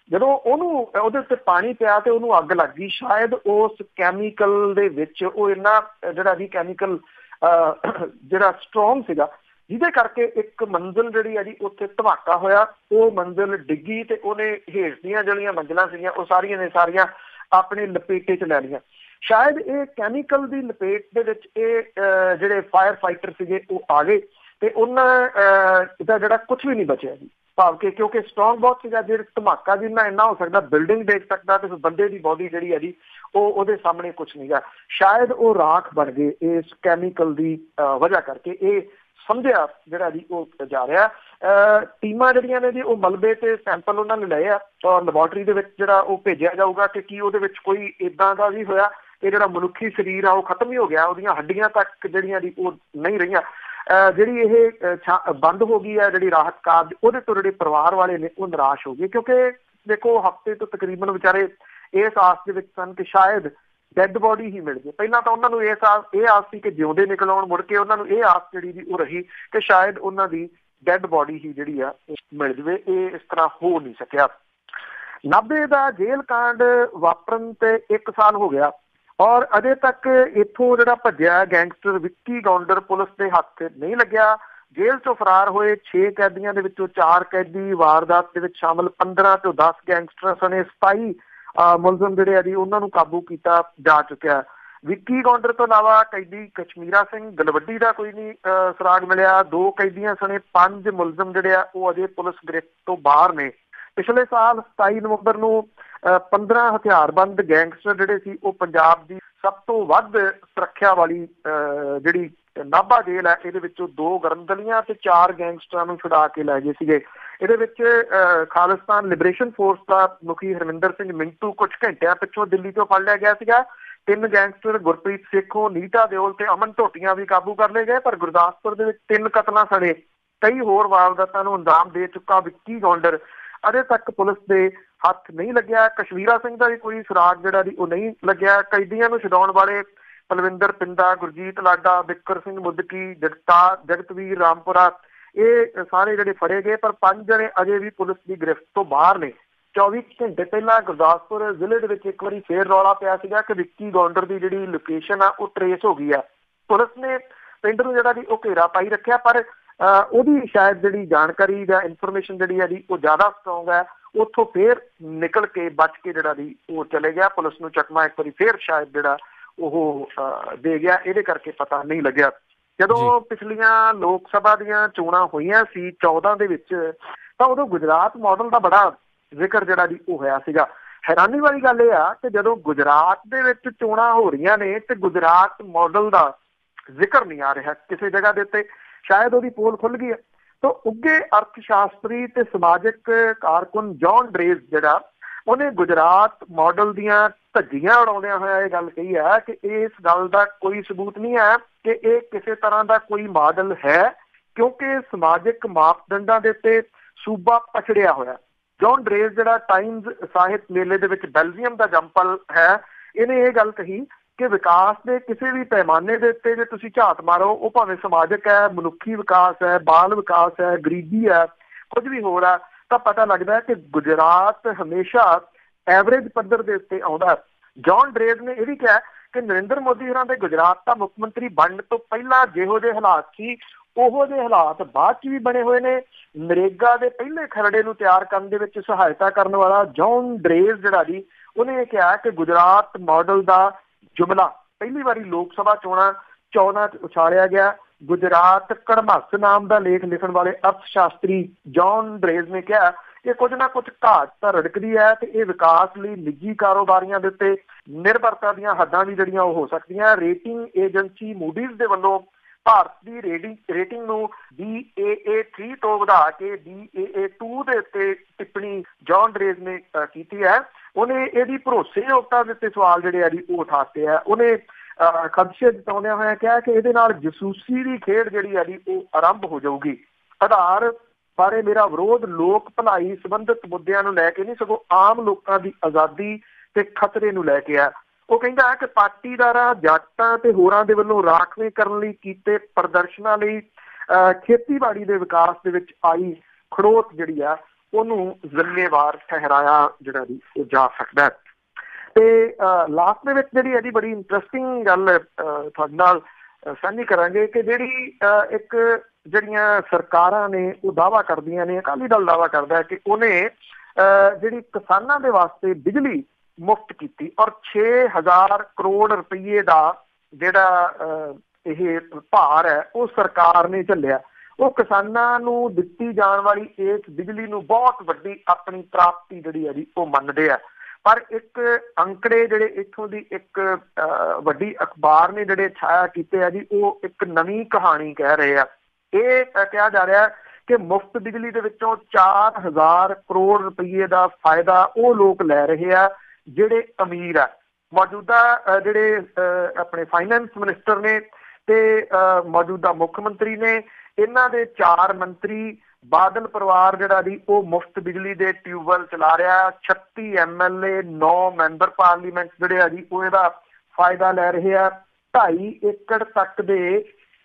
ਜਦੋਂ ਉਹਦੇ ਉੱਤੇ ਪਾਣੀ ਪਿਆ ਤੇ ਉਹਨੂੰ ਅੱਗ ਲੱਗ ਗਈ, ਸ਼ਾਇਦ ਉਸ ਕੈਮੀਕਲ ਦੇ ਵਿੱਚ ਉਹ ਇੰਨਾ ਜਿਹੜਾ ਜੀ ਕੈਮੀਕਲ ਜਿਹੜਾ ਸਟਰੋਂਗ ਸੀਗਾ, ਜਿਹਦੇ ਕਰਕੇ ਇੱਕ ਮੰਜ਼ਿਲ ਜਿਹੜੀ ਹੈ ਜੀ ਉੱਥੇ ਧਮਾਕਾ ਹੋਇਆ। ਉਹ ਮੰਜ਼ਿਲ ਡਿੱਗੀ ਤੇ ਉਹਨੇ ਹੇਠ ਦੀਆਂ ਜਿਹੜੀਆਂ ਮੰਜ਼ਿਲਾਂ ਸੀਗੀਆਂ ਉਹ ਸਾਰੀਆਂ ਨੇ ਸਾਰੀਆਂ ਆਪਣੇ ਲਪੇਟੇ 'ਚ ਲੈ ਲਈਆਂ। ਸ਼ਾਇਦ ਇਹ ਕੈਮੀਕਲ ਦੀ ਲਪੇਟ ਦੇ ਵਿੱਚ ਇਹ ਜਿਹੜੇ ਫਾਇਰ ਫਾਈਟਰ ਸੀਗੇ ਉਹ ਆ ਗਏ ਤੇ ਉਹਨਾਂ ਦਾ ਜਿਹੜਾ ਕੁਛ ਵੀ ਨਹੀਂ ਬਚਿਆ ਜੀ, ਭਾਵ ਕਿ ਕਿਉਂਕਿ ਸਟਰੋਂਗ ਬਹੁਤ ਸੀਗਾ। ਜੇ ਧਮਾਕਾ ਜਿੰਨਾ ਇੰਨਾ ਹੋ ਸਕਦਾ, ਬਿਲਡਿੰਗ ਦੇਖ ਸਕਦਾ, ਤੇ ਬੰਦੇ ਦੀ ਬੋਡੀ ਜਿਹੜੀ ਹੈ ਜੀ ਉਹਦੇ ਸਾਹਮਣੇ ਕੁਛ ਨਹੀਂ ਗਾ। ਸ਼ਾਇਦ ਉਹ ਰਾਖ ਬਣ ਗਏ ਇਸ ਕੈਮੀਕਲ ਦੀ ਵਜ੍ਹਾ ਕਰਕੇ। ਇਹ ਸਮਝਿਆ ਜਿਹੜਾ ਜੀ ਉਹ ਜਾ ਰਿਹਾ। ਟੀਮਾਂ ਜਿਹੜੀਆਂ ਨੇ ਜੀ ਉਹ ਮਲਬੇ ਤੇ ਸੈਂਪਲ ਉਹਨਾਂ ਨੇ ਲਏ ਆ ਔਰ ਲੈਬੋਰਟਰੀ ਦੇ ਵਿੱਚ ਜਿਹੜਾ ਉਹ ਭੇਜਿਆ ਜਾਊਗਾ ਕਿ ਕੀ ਉਹਦੇ ਵਿੱਚ ਕੋਈ ਇੱਦਾਂ ਦਾ ਵੀ ਹੋਇਆ ਕਿ ਜਿਹੜਾ ਮਨੁੱਖੀ ਸਰੀਰ ਆ ਉਹ ਖਤਮ ਹੀ ਹੋ ਗਿਆ, ਉਹਦੀਆਂ ਹੱਡੀਆਂ ਤੱਕ ਜਿਹੜੀਆਂ ਜੀ ਉਹ ਨਹੀਂ ਰਹੀਆਂ। ਜਿਹੜੀ ਇਹ ਬੰਦ ਹੋ ਗਈ ਹੈ ਜਿਹੜੀ ਰਾਹਤ ਕਾਰਜ, ਉਹਦੇ ਤੋਂ ਜਿਹੜੇ ਪਰਿਵਾਰ ਵਾਲੇ ਨੇ ਉਹ ਨਿਰਾਸ਼ ਹੋ ਗਏ, ਕਿਉਂਕਿ ਦੇਖੋ ਹਫ਼ਤੇ ਤੋਂ ਤਕਰੀਬਨ ਵਿਚਾਰੇ ਇਸ ਆਸ ਦੇ ਵਿੱਚ ਸਨ ਕਿ ਸ਼ਾਇਦ ਡੈਡ ਬੋਡੀ ਹੀ ਮਿਲ ਜੇ। ਪਹਿਲਾਂ ਤਾਂ ਉਹਨਾਂ ਨੂੰ ਇਹ ਆਸ ਸੀ ਕਿ ਜਿਉਂਦੇ ਨਿਕਲ ਆਉਣ, ਮੁੜ ਕੇ ਉਹਨਾਂ ਨੂੰ ਇਹ ਆਸ ਜਿਹੜੀ ਦੀ ਉਹ ਰਹੀ ਕਿ ਸ਼ਾਇਦ ਉਹਨਾਂ ਦੀ ਡੈਡ ਬੋਡੀ ਹੀ ਜਿਹੜੀ ਆ ਮਿਲ ਜਾਵੇ। ਇਹ ਇਸ ਤਰ੍ਹਾਂ ਹੋ ਨਹੀਂ ਸਕਿਆ। 90 ਦਾ ਜੇਲ੍ਹ ਕਾਂਡ ਵਾਪਰਨ ਤੇ 1 ਸਾਲ ਹੋ ਗਿਆ ਔਰ ਅਜੇ ਤੱਕ ਇੱਥੋਂ ਜਿਹੜਾ ਭੱਜਿਆ ਗੈਂਗਸਟਰ ਵਿੱਕੀ ਗੌਂਡਰ ਪੁਲਿਸ ਦੇ ਹੱਥ ਨਹੀਂ ਲੱਗਿਆ। ਜੇਲ੍ਹ ਚੋਂ ਫਰਾਰ ਹੋਏ 6 ਕੈਦੀਆਂ ਦੇ ਵਿੱਚੋਂ 4 ਕੈਦੀ ਵਾਰਦਾਤ ਦੇ ਵਿੱਚ ਸ਼ਾਮਲ, 15 ਤੋਂ 10 ਗੈਂਗਸਟਰਾਂ ਸਣੇ 27 ਮੁਲਜ਼ਮ ਜਿਹੜੇ ਆ ਜੀ ਉਹਨਾਂ ਨੂੰ ਕਾਬੂ ਕੀਤਾ ਜਾ ਚੁੱਕਿਆ। ਵਿੱਕੀ ਗੌਂਡਰ ਤੋਂ ਇਲਾਵਾ ਕੈਦੀ ਕਸ਼ਮੀਰਾ ਸਿੰਘ ਗਲਵੱਡੀ ਦਾ ਕੋਈ ਨਹੀਂ ਸੁਰਾਗ ਮਿਲਿਆ। 2 ਕੈਦੀਆਂ ਸਣੇ 5 ਮੁਲਜ਼ਮ ਜਿਹੜੇ ਆ ਉਹ ਅਜੇ ਪੁਲਿਸ ਗ੍ਰਿਫਤ ਤੋਂ ਬਾਹਰ ਨੇ। ਪਿਛਲੇ ਸਾਲ 27 ਨਵੰਬਰ ਨੂੰ 15 ਹਥਿਆਰਬੰਦ ਗੈਂਗਸਟਰ ਜਿਹੜੇ ਸੀ ਉਹ ਪੰਜਾਬ ਦੀ ਸਭ ਤੋਂ ਵੱਧ ਸੁਰੱਖਿਆ ਵਾਲੀ ਜਿਹੜੀ ਨਾਭਾ ਜੇਲ੍ਹ ਹੈ ਇਹਦੇ ਵਿੱਚੋਂ 2 ਗਰਮਦਲੀਆਂ ਤੇ 4 ਗੈਂਗਸਟਰਾਂ ਨੂੰ ਛੁਡਾ ਕੇ ਲੈ ਗਏ ਸੀਗੇ। ਇਹਦੇ ਵਿੱਚ ਖਾਲਿਸਤਾਨ ਲਿਬਰੇਸ਼ਨ ਫੋਰਸ ਦਾ ਮੁਖੀ ਹਰਮਿੰਦਰ ਸਿੰਘ ਮਿੰਟੂ ਕੁਝ ਘੰਟਿਆਂ ਪਿੱਛੋਂ ਦਿੱਲੀ ਤੋਂ ਫੜ ਲਿਆ ਗਿਆ ਸੀਗਾ। 3 ਗੈਂਗਸਟਰ ਗੁਰਪ੍ਰੀਤ ਸੇਖੋਂ, ਨੀਤਾ ਦਿਓਲ ਤੇ ਅਮਨ ਢੋਟੀਆਂ ਵੀ ਕਾਬੂ ਕਰ ਲਏ ਗਏ। ਪਰ ਗੁਰਦਾਸਪੁਰ ਦੇ ਵਿੱਚ 3 ਕਤਲਾਂ ਸਣੇ ਕਈ ਹੋਰ ਵਾਰਦਾਤਾਂ ਨੂੰ ਅੰਜਾਮ ਦੇ ਚੁੱਕਾ ਵਿੱਕੀ ਗੌਂਡਰ ਅਜੇ ਤੱਕ ਪੁਲਿਸ ਦੇ ਹੱਥ ਨਹੀਂ ਲੱਗਿਆ। ਕਸ਼ਮੀਰਾ ਸਿੰਘ ਦਾ ਵੀ ਕੋਈ ਸੁਰਾਗ ਜਿਹੜਾ ਜੀ ਉਹ ਨਹੀਂ ਲੱਗਿਆ। ਕੈਦੀਆਂ ਨੂੰ ਛਡਾਉਣ ਵਾਲੇ ਪਲਵਿੰਦਰ ਪਿੰਦਾ, ਗੁਰਜੀਤ ਲਾਡਾ, ਬਿੱਕਰ ਸਿੰਘ ਮੁੱਦਕੀ, ਜਗਤਵੀਰ ਰਾਮਪੁਰਾ, ਇਹ ਸਾਰੇ ਜਿਹੜੇ ਫੜੇ ਗਏ। ਪਰ 5 ਜਣੇ ਅਜੇ ਵੀ ਪੁਲਿਸ ਦੀ ਗ੍ਰਿਫਤ ਤੋਂ ਬਾਹਰ ਨੇ। 24 ਘੰਟੇ ਪਹਿਲਾਂ ਗੁਰਦਾਸਪੁਰ ਜ਼ਿਲ੍ਹੇ ਦੇ ਵਿੱਚ ਇੱਕ ਵਾਰੀ ਫੇਰ ਰੌਲਾ ਪਿਆ ਸੀਗਾ ਕਿ ਵਿੱਕੀ ਗੌਂਡਰ ਦੀ ਜਿਹੜੀ ਲੋਕੇਸ਼ਨ ਆ ਉਹ ਟਰੇਸ ਹੋ ਗਈ ਆ। ਪੁਲਿਸ ਨੇ ਪਿੰਡ ਨੂੰ ਜਿਹੜਾ ਜੀ ਉਹ ਘੇਰਾ ਪਾਈ ਰੱਖਿਆ, ਪਰ ਉਹਦੀ ਸ਼ਾਇਦ ਜਿਹੜੀ ਜਾਣਕਾਰੀ ਜਾਂ ਇਨਫੋਰਮੇਸ਼ਨ ਜਿਹੜੀ ਹੈ ਜੀ ਉਹ ਜ਼ਿਆਦਾ ਸਟਰੋਂਗ ਹੈ। ਉੱਥੋਂ ਫੇਰ ਨਿਕਲ ਕੇ ਬਚ ਕੇ ਜਿਹੜਾ ਜੀ ਉਹ ਚਲੇ ਗਿਆ। ਪੁਲਿਸ ਨੂੰ ਚਕਮਾ ਇੱਕ ਵਾਰੀ ਫੇਰ ਸ਼ਾਇਦ ਜਿਹੜਾ ਉਹ ਦੇ ਗਿਆ, ਇਹਦੇ ਕਰਕੇ ਪਤਾ ਨਹੀਂ ਲੱਗਿਆ। ਜਦੋਂ ਪਿਛਲੀਆਂ ਲੋਕ ਸਭਾ ਦੀਆਂ ਚੋਣਾਂ ਹੋਈਆਂ ਸੀ 14 ਦੇ ਵਿੱਚ, ਤਾਂ ਉਦੋਂ ਗੁਜਰਾਤ ਮਾਡਲ ਦਾ ਬੜਾ ਜ਼ਿਕਰ ਜਿਹੜਾ ਜੀ ਉਹ ਹੋਇਆ ਸੀਗਾ। ਹੈਰਾਨੀ ਵਾਲੀ ਗੱਲ ਇਹ ਆ ਕਿ ਜਦੋਂ ਗੁਜਰਾਤ ਦੇ ਵਿੱਚ ਚੋਣਾਂ ਹੋ ਰਹੀਆਂ ਨੇ ਤੇ ਗੁਜਰਾਤ ਮਾਡਲ ਦਾ ਜ਼ਿਕਰ ਨਹੀਂ ਆ ਰਿਹਾ ਕਿਸੇ ਜਗ੍ਹਾ ਦੇ ਉੱਤੇ। ਸ਼ਾਇਦ ਉਹਦੀ ਪੋਲ ਖੁੱਲ ਗਈ ਹੈ। ਤਾਂ ਉੱਘੇ ਅਰਥ ਸ਼ਾਸਤਰੀ ਤੇ ਸਮਾਜਿਕ ਕਾਰਕੁਨ ਜੌਨ ਡਰੇਜ਼ ਜਿਹੜਾ, ਉਹਨੇ ਗੁਜਰਾਤ ਮਾਡਲ ਦੀਆਂ ਧੱਜੀਆਂ ਉਡਾਉਂਦਿਆਂ ਹੋਇਆ ਇਹ ਗੱਲ ਕਹੀ ਹੈ ਕਿ ਇਸ ਗੱਲ ਦਾ ਕੋਈ ਸਬੂਤ ਨਹੀਂ ਹੈ ਕਿ ਇਹ ਕਿਸੇ ਤਰ੍ਹਾਂ ਦਾ ਕੋਈ ਮਾਡਲ ਹੈ, ਕਿਉਂਕਿ ਸਮਾਜਿਕ ਮਾਪਦੰਡਾਂ ਦੇ ਉੱਤੇ ਸੂਬਾ ਪਛੜਿਆ ਹੋਇਆ। ਜੌਨ ਡਰੇਜ਼ ਜਿਹੜਾ ਟਾਈਮਜ਼ ਸਾਹਿਤ ਮੇਲੇ ਦੇ ਵਿੱਚ ਬੈਲਜੀਅਮ ਦਾ ਜੰਪਲ ਹੈ, ਇਹਨੇ ਇਹ ਗੱਲ ਕਹੀ ਕਿ ਵਿਕਾਸ ਦੇ ਕਿਸੇ ਵੀ ਪੈਮਾਨੇ ਦੇ ਉੱਤੇ ਜੇ ਤੁਸੀਂ ਝਾਤ ਮਾਰੋ, ਉਹ ਭਾਵੇਂ ਸਮਾਜਿਕ ਹੈ, ਮਨੁੱਖੀ ਵਿਕਾਸ ਹੈ, ਬਾਲ ਵਿਕਾਸ ਹੈ, ਗਰੀਬੀ ਹੈ, ਕੁਝ ਵੀ ਹੋਰ ਹੈ, ਤਾਂ ਪਤਾ ਲੱਗਦਾ ਹੈ ਕਿ ਗੁਜਰਾਤ ਹਮੇਸ਼ਾ ਐਵਰੇਜ ਪੱਧਰ ਦੇ ਉੱਤੇ ਆਉਂਦਾ। ਜੌਨ ਡਰੇਜ਼ ਨੇ ਇਹ ਵੀ ਕਿਹਾ ਕਿ ਨਰਿੰਦਰ ਮੋਦੀ ਹੋਰਾਂ ਦੇ ਗੁਜਰਾਤ ਦਾ ਮੁੱਖ ਮੰਤਰੀ ਬਣਨ ਤੋਂ ਪਹਿਲਾਂ ਜਿਹੋ ਜਿਹੇ ਹਾਲਾਤ ਸੀ, ਉਹੋ ਜਿਹੇ ਹਾਲਾਤ ਬਾਅਦ 'ਚ ਵੀ ਬਣੇ ਹੋਏ ਨੇ। ਨਰੇਗਾ ਦੇ ਪਹਿਲੇ ਖਰੜੇ ਨੂੰ ਤਿਆਰ ਕਰਨ ਦੇ ਵਿੱਚ ਸਹਾਇਤਾ ਕਰਨ ਵਾਲਾ ਜੌਨ ਡਰੇਜ਼ ਜਿਹੜਾ ਜੀ, ਉਹਨੇ ਇਹ ਕਿਹਾ ਕਿ ਗੁਜਰਾਤ ਮਾਡਲ ਦਾ ਜੁਮਲਾ ਪਹਿਲੀ ਵਾਰੀ ਲੋਕ ਸਭਾ ਚੋਣਾਂ 14 'ਚ ਉਛਾਲਿਆ ਗਿਆ। ਗੁਜਰਾਤ ਕੜਮੱਸ ਨਾਮ ਦਾ ਲੇਖ ਲਿਖਣ ਵਾਲੇ ਅਰਥ ਸ਼ਾਸਤਰੀ ਜੌਨ ਡਰੇਜ਼ ਨੇ ਕਿਹਾ ਕਿ ਕੁਝ ਨਾ ਕੁਝ ਘਾਟ ਤਾਂ ਰੜਕਦੀ ਹੈ ਤੇ ਇਹ ਵਿਕਾਸ ਲਈ ਨਿੱਜੀ ਕਾਰੋਬਾਰੀਆਂ ਦੇ ਉੱਤੇ ਨਿਰਭਰਤਾ ਦੀਆਂ ਹੱਦਾਂ ਵੀ ਜਿਹੜੀਆਂ ਉਹ ਹੋ ਸਕਦੀਆਂ। ਰੇਟਿੰਗ ਏਜੰਸੀ ਮੂਡੀਜ਼ ਦੇ ਵੱਲੋਂ ਭਾਰਤ ਦੀ ਰੇਟਿੰਗ ਨੂੰ BAA3 ਤੋਂ ਵਧਾ ਕੇ BAA2 ਦੇ ਉੱਤੇ ਟਿੱਪਣੀ ਜੌਨ ਡਰੇਜ਼ ਨੇ ਕੀਤੀ ਹੈ। ਉਹਨੇ ਇਹਦੀ ਭਰੋਸੇਯੋਗਤਾ ਦੇ ਉੱਤੇ ਸਵਾਲ ਜਿਹੜੇ ਆ ਜੀ ਉਹ ਉਠਾਤੇ ਆ। ਉਹਨੇ ਖਦਸ਼ੇ ਜਤਾਉਂਦਿਆਂ ਹੋਇਆ ਕਿਹਾ ਕਿ ਇਹਦੇ ਨਾਲ ਜਸੂਸੀ ਦੀ ਖੇਡ ਜਿਹੜੀ ਆ ਜੀ ਉਹ ਆਰੰਭ ਹੋ ਜਾਊਗੀ। ਆਧਾਰ ਬਾਰੇ ਮੇਰਾ ਵਿਰੋਧ ਲੋਕ ਭਲਾਈ ਸੰਬੰਧਿਤ ਮੁੱਦਿਆਂ ਨੂੰ ਲੈ ਕੇ ਨਹੀਂ, ਸਗੋਂ ਆਮ ਲੋਕਾਂ ਦੀ ਆਜ਼ਾਦੀ ਤੇ ਖਤਰੇ ਨੂੰ ਲੈ ਕੇ ਆ। ਉਹ ਕਹਿੰਦਾ ਹੈ ਕਿ ਪਾਟੀਦਾਰਾਂ, ਜਾਟਾਂ ਤੇ ਹੋਰਾਂ ਦੇ ਵੱਲੋਂ ਰਾਖਵੇਂ ਕਰਨ ਲਈ ਕੀਤੇ ਪ੍ਰਦਰਸ਼ਨਾਂ ਲਈ ਖੇਤੀਬਾੜੀ ਦੇ ਵਿਕਾਸ ਦੇ ਵਿੱਚ ਆਈ ਖੜੋਤ ਜਿਹੜੀ ਆ ਉਹਨੂੰ ਜ਼ਿੰਮੇਵਾਰ ਠਹਿਰਾਇਆ ਜਿਹੜਾ ਜੀ ਉਹ ਜਾ ਸਕਦਾ। ਤੇ ਲਾਸਟ ਦੇ ਵਿੱਚ ਜਿਹੜੀ ਇਹਦੀ ਬੜੀ ਇੰਟਰਸਟਿੰਗ ਗੱਲ ਤੁਹਾਡੇ ਨਾਲ ਸਾਂਝੀ ਕਰਾਂਗੇ ਕਿ ਜਿਹੜੀ ਇੱਕ ਜਿਹੜੀਆਂ ਸਰਕਾਰਾਂ ਨੇ ਉਹ ਦਾਅਵਾ ਕਰਦੀਆਂ ਨੇ, ਅਕਾਲੀ ਦਲ ਦਾਅਵਾ ਕਰਦਾ ਹੈ ਕਿ ਉਹਨੇ ਜਿਹੜੀ ਕਿਸਾਨਾਂ ਦੇ ਵਾਸਤੇ ਬਿਜਲੀ ਮੁਫਤ ਕੀਤੀ ਔਰ 6000 ਕਰੋੜ ਰੁਪਈਏ ਦਾ ਜਿਹੜਾ ਇਹ ਭਾਰ ਹੈ ਉਹ ਸਰਕਾਰ ਨੇ ਝੱਲਿਆ। ਉਹ ਕਿਸਾਨਾਂ ਨੂੰ ਦਿੱਤੀ ਜਾਣ ਵਾਲੀ ਇਸ ਬਿਜਲੀ ਨੂੰ ਬਹੁਤ ਵੱਡੀ ਆਪਣੀ ਪ੍ਰਾਪਤੀ ਜਿਹੜੀ ਹੈ ਜੀ ਉਹ ਮੰਨਦੇ ਆ। ਪਰ ਇੱਕ ਅੰਕੜੇ ਜਿਹੜੇ ਇੱਥੋਂ ਦੀ ਇੱਕ ਵੱਡੀ ਅਖਬਾਰ ਨੇ ਜਿਹੜੇ ਛਾਇਆ ਕੀਤੇ ਆ ਜੀ, ਉਹ ਇੱਕ ਨਵੀਂ ਕਹਾਣੀ ਕਹਿ ਰਹੇ ਆ। ਇਹ ਕਿਹਾ ਜਾ ਰਿਹਾ ਕਿ ਮੁਫਤ ਬਿਜਲੀ ਦੇ ਵਿੱਚੋਂ 4000 ਕਰੋੜ ਰੁਪਈਏ ਦਾ ਫਾਇਦਾ ਉਹ ਲੋਕ ਲੈ ਰਹੇ ਆ ਜਿਹੜੇ ਅਮੀਰ ਆ। ਮੌਜੂਦਾ ਜਿਹੜੇ ਆਪਣੇ ਫਾਈਨੈਂਸ ਮਿਨਿਸਟਰ ਨੇ ਤੇ ਮੌਜੂਦਾ ਮੁੱਖ ਮੰਤਰੀ ਨੇ, ਇਹਨਾਂ ਦੇ 4 ਮੰਤਰੀ, ਬਾਦਲ ਪਰਿਵਾਰ ਜਿਹੜਾ ਜੀ ਉਹ ਮੁਫਤ ਬਿਜਲੀ ਦੇ ਟਿਊਬਵੈੱਲ ਚਲਾ ਰਿਹਾ। 36 MLA, 9 ਮੈਂਬਰ ਪਾਰਲੀਮੈਂਟ ਜਿਹੜੇ ਆ ਜੀ ਉਹ ਇਹਦਾ ਫਾਇਦਾ ਲੈ ਰਹੇ ਆ। 2.5 ਏਕੜ ਤੱਕ ਦੇ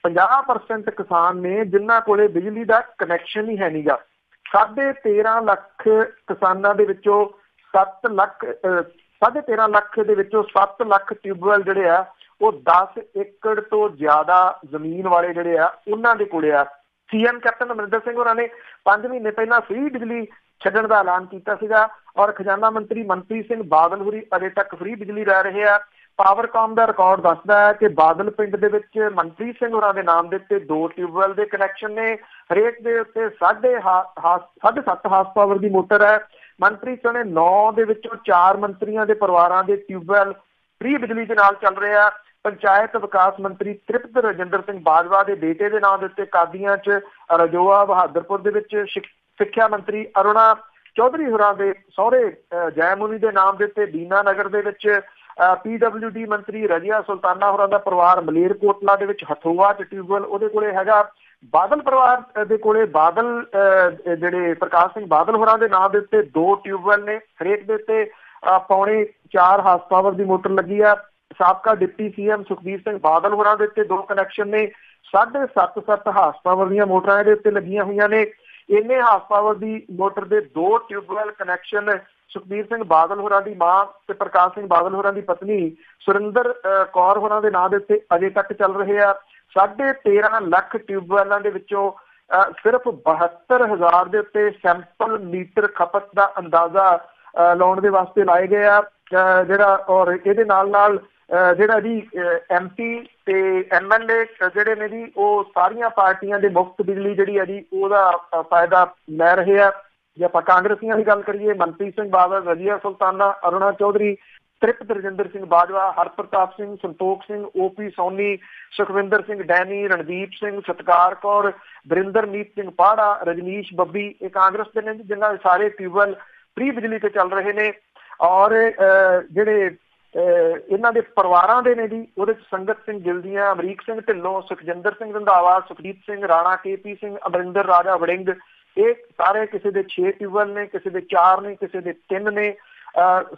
50% ਕਿਸਾਨ ਨੇ ਜਿਨ੍ਹਾਂ ਕੋਲੇ ਬਿਜਲੀ ਦਾ ਕਨੈਕਸ਼ਨ ਹੀ ਹੈ ਨੀਗਾ। 13.5 ਲੱਖ ਕਿਸਾਨਾਂ ਦੇ ਵਿੱਚੋਂ 7 ਲੱਖ 13.5 ਲੱਖ ਦੇ ਵਿੱਚੋਂ 7 ਲੱਖ ਟਿਊਬਵੈੱਲ ਜਿਹੜੇ ਆ ਉਹ 10 ਏਕੜ ਤੋਂ ਜ਼ਿਆਦਾ ਜ਼ਮੀਨ ਵਾਲੇ ਜਿਹੜੇ ਆ ਉਹਨਾਂ ਦੇ ਕੋਲੇ ਆ। CM ਕੈਪਟਨ ਅਮਰਿੰਦਰ ਸਿੰਘ ਹੋਰਾਂ ਨੇ 5 ਮਹੀਨੇ ਪਹਿਲਾਂ ਫ੍ਰੀ ਬਿਜਲੀ ਛੱਡਣ ਦਾ ਐਲਾਨ ਕੀਤਾ ਸੀਗਾ ਔਰ ਖਜ਼ਾਨਾ ਮੰਤਰੀ ਮਨਪ੍ਰੀਤ ਸਿੰਘ ਬਾਦਲ ਹੋਰੀ ਅਜੇ ਤੱਕ ਫ੍ਰੀ ਬਿਜਲੀ ਲੈ ਰਹੇ ਆ। ਪਾਵਰਕਾਮ ਦਾ ਰਿਕਾਰਡ ਦੱਸਦਾ ਹੈ ਕਿ ਬਾਦਲ ਪਿੰਡ ਦੇ ਵਿੱਚ ਮਨਪ੍ਰੀਤ ਸਿੰਘ ਹੋਰਾਂ ਦੇ ਨਾਮ ਦੇ ਉੱਤੇ 2 ਟਿਊਬਵੈੱਲ ਦੇ ਕਨੈਕਸ਼ਨ ਨੇ। ਹਰੇਕ ਦੇ ਉੱਤੇ 7.5 ਹਾਰਸ ਪਾਵਰ ਦੀ ਮੋਟਰ ਹੈ। ਮਨਪ੍ਰੀਤ ਸਿੰਘ ਨੇ 9 ਦੇ ਵਿੱਚੋਂ 4 ਮੰਤਰੀਆਂ ਦੇ ਪਰਿਵਾਰਾਂ ਦੇ ਟਿਊਬਵੈੱਲ ਫ੍ਰੀ ਬਿਜਲੀ ਦੇ ਨਾਲ ਚੱਲ ਰਿਹਾ। ਪੰਚਾਇਤ ਵਿਕਾਸ ਮੰਤਰੀ ਤ੍ਰਿਪਤ ਰਜਿੰਦਰ ਸਿੰਘ ਬਾਜਵਾ ਦੇ ਬੇਟੇ ਦੇ ਨਾਂ ਦੇ ਉੱਤੇ ਕਾਦੀਆਂ 'ਚ, ਰਜੋਆ ਬਹਾਦਰਪੁਰ ਦੇ ਵਿੱਚ ਸਿੱਖਿਆ ਮੰਤਰੀ ਅਰੁਣਾ ਚੌਧਰੀ ਹੋਰਾਂ ਦੇ ਸਹੁਰੇ ਜੈਮੁਨੀ ਦੇ ਨਾਮ ਦੇ ਉੱਤੇ ਦੀਨਾ ਨਗਰ ਦੇ ਵਿੱਚ PWD ਮੰਤਰੀ ਰਜੀਆ ਸੁਲਤਾਨਾ ਹੋਰਾਂ ਦਾ ਪਰਿਵਾਰ ਮਲੇਰਕੋਟਲਾ ਦੇ ਵਿੱਚ ਹਥੋਆ 'ਚ ਟਿਊਬਵੈੱਲ ਉਹਦੇ ਕੋਲੇ ਹੈਗਾ। ਬਾਦਲ ਪਰਿਵਾਰ ਦੇ ਕੋਲੇ ਬਾਦਲ ਜਿਹੜੇ ਪ੍ਰਕਾਸ਼ ਸਿੰਘ ਬਾਦਲ ਹੋਰਾਂ ਦੇ ਨਾਂ ਦੇ ਉੱਤੇ 2 ਟਿਊਬਵੈੱਲ ਨੇ। ਹਰੇਕ ਦੇ ਉੱਤੇ 4.25 ਹਾਰਸ ਪਾਵਰ ਦੀ ਮੋਟਰ ਲੱਗੀ ਆ। ਸਾਬਕਾ ਡਿਪਟੀ ਸੀਐਮ ਸੁਖਬੀਰ ਸਿੰਘ ਬਾਦਲ ਹੋਰਾਂ ਦੇ ਉੱਤੇ 2 ਕਨੈਕਸ਼ਨ ਨੇ। 7.5 ਹਾਰਸ ਪਾਵਰ ਦੀਆਂ ਮੋਟਰਾਂ ਇਹਦੇ ਉੱਤੇ ਲੱਗੀਆਂ ਹੋਈਆਂ ਨੇ। ਇੰਨੇ ਹਾਰਸ ਪਾਵਰ ਦੀ ਮੋਟਰ ਦੇ 2 ਟਿਊਬਵੈਲ ਕਨੈਕਸ਼ਨ ਸੁਖਬੀਰ ਸਿੰਘ ਬਾਦਲ ਹੋਰਾਂ ਦੀ ਮਾਂ ਤੇ ਪ੍ਰਕਾਸ਼ ਸਿੰਘ ਬਾਦਲ ਹੋਰਾਂ ਦੀ ਪਤਨੀ ਸੁਰਿੰਦਰ ਕੌਰ ਹੋਰਾਂ ਦੇ ਨਾਂ ਦੇ ਉੱਤੇ ਅਜੇ ਤੱਕ ਚੱਲ ਰਹੇ ਆ। 13.5 ਲੱਖ ਟਿਊਬਵੈਲਾਂ ਦੇ ਵਿੱਚੋਂ ਸਿਰਫ 72,000 ਦੇ ਉੱਤੇ ਸੈਂਪਲ ਮੀਟਰ ਖਪਤ ਦਾ ਅੰਦਾਜ਼ਾ ਲਾਉਣ ਦੇ ਵਾਸਤੇ ਲਾਏ ਗਏ ਆ। ਜਿਹੜਾ ਔਰ ਇਹਦੇ ਨਾਲ ਜਿਹੜਾ ਜੀ MP ਤੇ MLA ਜਿਹੜੇ ਨੇ ਜੀ ਉਹ ਸਾਰੀਆਂ ਪਾਰਟੀਆਂ ਦੇ ਮੁਫਤ ਬਿਜਲੀ ਜਿਹੜੀ ਹੈ ਜੀ ਉਹਦਾ ਫਾਇਦਾ ਲੈ ਰਹੇ ਆ। ਜੇ ਆਪਾਂ ਕਾਂਗਰਸੀਆਂ ਦੀ ਗੱਲ ਕਰੀਏ, ਮਨਪ੍ਰੀਤ ਸਿੰਘ ਬਾਦਲ, ਰਜ਼ੀਆ ਸੁਲਤਾਨਾ, ਅਰੁਣਾ ਚੌਧਰੀ, ਤ੍ਰਿਪਤ ਰਜਿੰਦਰ ਸਿੰਘ ਬਾਜਵਾ, ਹਰਪ੍ਰਤਾਪ ਸਿੰਘ, ਸੰਤੋਖ ਸਿੰਘ, OP ਸੋਨੀ, ਸੁਖਵਿੰਦਰ ਸਿੰਘ ਡੈਨੀ, ਰਣਦੀਪ ਸਿੰਘ, ਸਤਕਾਰ ਕੌਰ, ਬਰਿੰਦਰਮੀਤ ਸਿੰਘ ਪਾੜਾ, ਰਜਨੀਸ਼ ਬੱਬੀ, ਇਹ ਕਾਂਗਰਸ ਦੇ ਨੇ ਜਿਨ੍ਹਾਂ ਦੇ ਸਾਰੇ ਟਿਊਬਵੈਲ ਫ੍ਰੀ ਬਿਜਲੀ ਤੇ ਚੱਲ ਰਹੇ ਨੇ। ਔਰ ਜਿਹੜੇ ਇਹਨਾਂ ਦੇ ਪਰਿਵਾਰਾਂ ਦੇ ਨੇ ਜੀ ਉਹਦੇ ਚ ਸੰਗਤ ਸਿੰਘ ਗਿਲਦੀਆਂ, ਅਮਰੀਕ ਸਿੰਘ ਢਿੱਲੋਂ, ਸੁਖਜਿੰਦਰ ਸਿੰਘ ਰੰਧਾਵਾ, ਸੁਖਦੀਪ ਸਿੰਘ ਰਾਣਾ, KP ਸਿੰਘ, ਅਮਰਿੰਦਰ ਰਾਜਾ ਵੜਿੰਗ, ਇਹ ਸਾਰੇ ਕਿਸੇ ਦੇ 6 ਟਿਊਬਵੈਲ ਨੇ, ਕਿਸੇ ਦੇ 4 ਨੇ, ਕਿਸੇ ਦੇ 3 ਨੇ।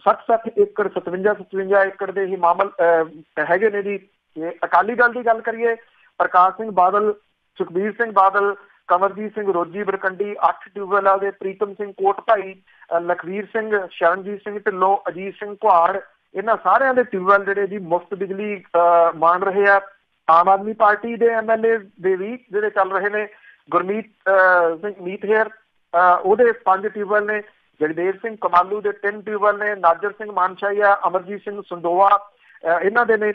60 ਏਕੜ 57 ਏਕੜ ਦੇ ਹੀ ਮਾਮਲ ਹੈਗੇ ਨੇ ਜੀ। ਅਕਾਲੀ ਦਲ ਦੀ ਗੱਲ ਕਰੀਏ, ਪ੍ਰਕਾਸ਼ ਸਿੰਘ ਬਾਦਲ, ਸੁਖਬੀਰ ਸਿੰਘ ਬਾਦਲ, ਕਮਰਜੀਤ ਸਿੰਘ ਰੋਜੀ ਬਰਕੰਡੀ 8 ਟਿਊਬਵੈਲਾਂ ਦੇ, ਪ੍ਰੀਤਮ ਸਿੰਘ ਕੋਟ ਭਾਈ, ਲਖਵੀਰ ਸਿੰਘ, ਸ਼ਰਨਜੀਤ ਸਿੰਘ ਢਿੱਲੋਂ, ਅਜੀਤ ਸਿੰਘ ਘੁਆੜ, ਇਹਨਾਂ ਸਾਰਿਆਂ ਦੇ ਟਿਊਬਵੈਲ ਜਿਹੜੇ ਜੀ ਮੁਫਤ ਬਿਜਲੀ ਮਾਣ ਰਹੇ ਆ। ਆਮ ਆਦਮੀ ਪਾਰਟੀ ਦੇ MLA ਦੇ ਵੀ ਜਿਹੜੇ ਚੱਲ ਰਹੇ ਨੇ, ਗੁਰਮੀਤ ਸਿੰਘ ਮੀਤਹੇਰ ਉਹਦੇ 5 ਟਿਊਬਵੈਲ ਨੇ, ਜਗਦੇਵ ਸਿੰਘ ਕਮਾਲੂ ਦੇ 3 ਟਿਊਬਵੈਲ ਨੇ, ਨਾਜਰ ਸਿੰਘ ਮਾਨਸ਼ਾਹੀਆ, ਅਮਰਜੀਤ ਸਿੰਘ ਸੰਦੋਆ ਇਹਨਾਂ ਦੇ ਨੇ।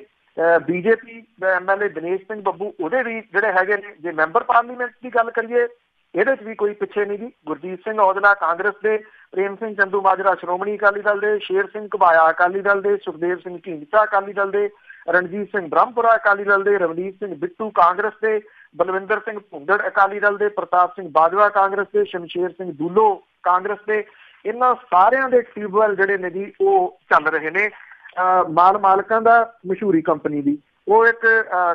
BJP ਦੇ MLA ਦਿਨੇਸ਼ ਸਿੰਘ ਬੱਬੂ ਉਹਦੇ ਵੀ ਜਿਹੜੇ ਹੈਗੇ ਨੇ। ਜੇ ਮੈਂਬਰ ਪਾਰਲੀਮੈਂਟ ਦੀ ਗੱਲ ਕਰੀਏ, ਇਹਦੇ 'ਚ ਵੀ ਕੋਈ ਪਿੱਛੇ ਨਹੀਂ ਜੀ। ਗੁਰਜੀਤ ਸਿੰਘ ਔਜਲਾ ਕਾਂਗਰਸ ਦੇ, ਪ੍ਰੇਮ ਸਿੰਘ ਚੰਦੂ ਮਾਜਰਾ ਸ਼੍ਰੋਮਣੀ ਅਕਾਲੀ ਦਲ ਦੇ, ਸ਼ੇਰ ਸਿੰਘ ਘਬਾਇਆ ਅਕਾਲੀ ਦਲ ਦੇ, ਸੁਖਦੇਵ ਸਿੰਘ ਢੀਂਡਸਾ ਅਕਾਲੀ ਦਲ ਦੇ, ਰਣਜੀਤ ਸਿੰਘ ਬ੍ਰਹਮਪੁਰਾ ਅਕਾਲੀ ਦਲ ਦੇ, ਰਵਨੀਤ ਸਿੰਘ ਬਿੱਟੂ ਕਾਂਗਰਸ ਦੇ, ਬਲਵਿੰਦਰ ਸਿੰਘ ਭੁੰਦੜ ਅਕਾਲੀ ਦਲ ਦੇ, ਪ੍ਰਤਾਪ ਸਿੰਘ ਬਾਜਵਾ ਕਾਂਗਰਸ ਦੇ, ਸ਼ਮਸ਼ੇਰ ਸਿੰਘ ਦੂਲੋ ਕਾਂਗਰਸ ਦੇ। ਇਹਨਾਂ ਸਾਰਿਆਂ ਦੇ ਟਿਊਬਵੈਲ ਜਿਹੜੇ ਨੇ ਜੀ ਉਹ ਚੱਲ ਰਹੇ ਨੇ। ਮਾਲਕਾਂ ਦਾ ਮਸ਼ਹੂਰੀ ਕੰਪਨੀ ਦੀ ਉਹ ਇੱਕ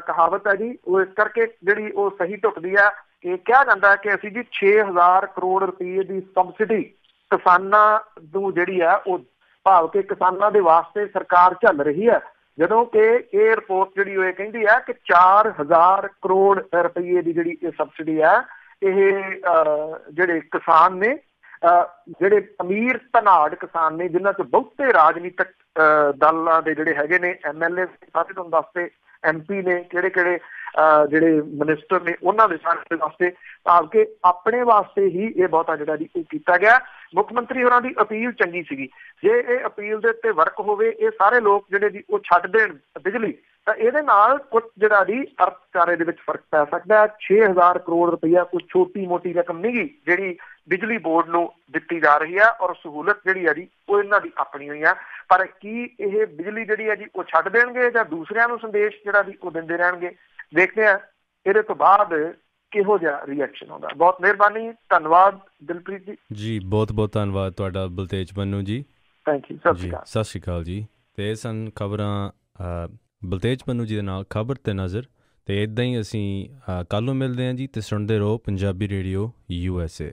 ਕਹਾਵਤ ਹੈ ਜੀ, ਉਹ ਇਸ ਕਰਕੇ ਜਿਹੜੀ ਉਹ ਸਹੀ ਢੁੱਕਦੀ ਆ ਕਿ ਕਿਹਾ ਜਾਂਦਾ ਕਿ ਅਸੀਂ ਜੀ 6,000 ਕਰੋੜ ਰੁਪਏ ਦੀ ਸਬਸਿਡੀ ਕਿਸਾਨਾਂ ਨੂੰ ਜਿਹੜੀ ਆ ਉਹ ਭਾਵ ਕਿ ਕਿਸਾਨਾਂ ਦੇ ਵਾਸਤੇ ਸਰਕਾਰ ਝੱਲ ਰਹੀ ਹੈ, ਜਦੋਂ ਕਿ ਇਹ ਰਿਪੋਰਟ ਜਿਹੜੀ ਉਹ ਇਹ ਕਹਿੰਦੀ ਹੈ ਕਿ 4,000 ਕਰੋੜ ਰੁਪਏ ਦੀ ਜਿਹੜੀ ਇਹ ਸਬਸਿਡੀ ਹੈ ਇਹ ਜਿਹੜੇ ਕਿਸਾਨ ਨੇ, ਜਿਹੜੇ ਅਮੀਰ ਧਨਾੜ ਕਿਸਾਨ ਨੇ, ਜਿਨ੍ਹਾਂ 'ਚ ਬਹੁਤੇ ਰਾਜਨੀਤਿਕ ਦਲਾਂ ਦੇ ਜਿਹੜੇ ਹੈਗੇ ਨੇ, MLA ਸਾਰੇ ਤੁਹਾਨੂੰ ਦੱਸਦੇ, MP ਨੇ, ਕਿਹੜੇ ਜਿਹੜੇ ਮਿਨਿਸਟਰ ਨੇ, ਉਹਨਾਂ ਦੇ ਸਾਰੇ ਵਾਸਤੇ ਭਾਵ ਕਿ ਆਪਣੇ ਵਾਸਤੇ ਹੀ ਇਹ ਬਹੁਤਾ ਜਿਹੜਾ ਜੀ ਉਹ ਕੀਤਾ ਗਿਆ। ਮੁੱਖ ਮੰਤਰੀ ਹੋਰਾਂ ਦੀ ਅਪੀਲ ਚੰਗੀ ਸੀਗੀ। ਜੇ ਇਹ ਅਪੀਲ ਦੇ ਉੱਤੇ ਵਰਕ ਹੋਵੇ, ਇਹ ਸਾਰੇ ਲੋਕ ਜਿਹੜੇ ਜੀ ਉਹ ਛੱਡ ਦੇਣ ਬਿਜਲੀ, ਤਾਂ ਇਹਦੇ ਨਾਲ ਕੁਝ ਜਿਹੜਾ ਜੀ ਅਰਥਚਾਰੇ ਦੇ ਵਿੱਚ ਫਰਕ ਪੈ ਸਕਦਾ। 6,000 ਕਰੋੜ ਰੁਪਈਆ ਕੋਈ ਛੋਟੀ ਮੋਟੀ ਰਕਮ ਨਹੀਂ ਗੀ ਜਿਹੜੀ ਬਿਜਲੀ ਬੋਰਡ ਨੂੰ ਦਿੱਤੀ ਜਾ ਰਹੀ ਹੈ, ਔਰ ਸਹੂਲਤ ਜਿਹੜੀ ਹੈ ਜੀ ਉਹ ਇਹਨਾਂ ਦੀ ਆਪਣੀ ਹੋਈ ਆ। ਪਰ ਕੀ ਇਹ ਬਿਜਲੀ ਜਿਹੜੀ ਹੈ ਜੀ ਉਹ ਛੱਡ ਦੇਣਗੇ ਜਾਂ ਦੂਸਰਿਆਂ ਨੂੰ ਸੰਦੇਸ਼ ਜਿਹੜਾ ਜੀ ਉਹ ਦਿੰਦੇ ਰਹਿਣਗੇ? ਦੇਖਦੇ ਆ ਇਹਦੇ ਤੋਂ ਬਾਅਦ ਕਿਹੋ ਜਿਹਾ ਰਿਐਕਸ਼ਨ ਆਉਂਦਾ। ਬਹੁਤ ਮਿਹਰਬਾਨੀ, ਧੰਨਵਾਦ ਦਿਲਪ੍ਰੀਤ ਜੀ। ਜੀ ਬਹੁਤ ਬਹੁਤ ਧੰਨਵਾਦ ਤੁਹਾਡਾ ਬਲਤੇਜ ਪੰਨੂ ਜੀ। Thank you. ਸਤਿ ਸ਼੍ਰੀ ਅਕਾਲ। ਸਤਿ ਸ਼੍ਰੀ ਅਕਾਲ ਜੀ। ਤੇ ਇਹ ਸਨ ਖਬਰਾਂ ਬਲਤੇਜ ਪੰਨੂ ਜੀ ਦੇ ਨਾਲ ਖਬਰ ਤੇ ਨਜ਼ਰ। ਤੇ ਇੱਦਾਂ ਹੀ ਅਸੀਂ ਕੱਲ੍ਹ ਨੂੰ ਮਿਲਦੇ ਹਾਂ ਜੀ, ਤੇ ਸੁਣਦੇ ਰਹੋ ਪੰਜਾਬੀ ਰੇਡੀਓ USA।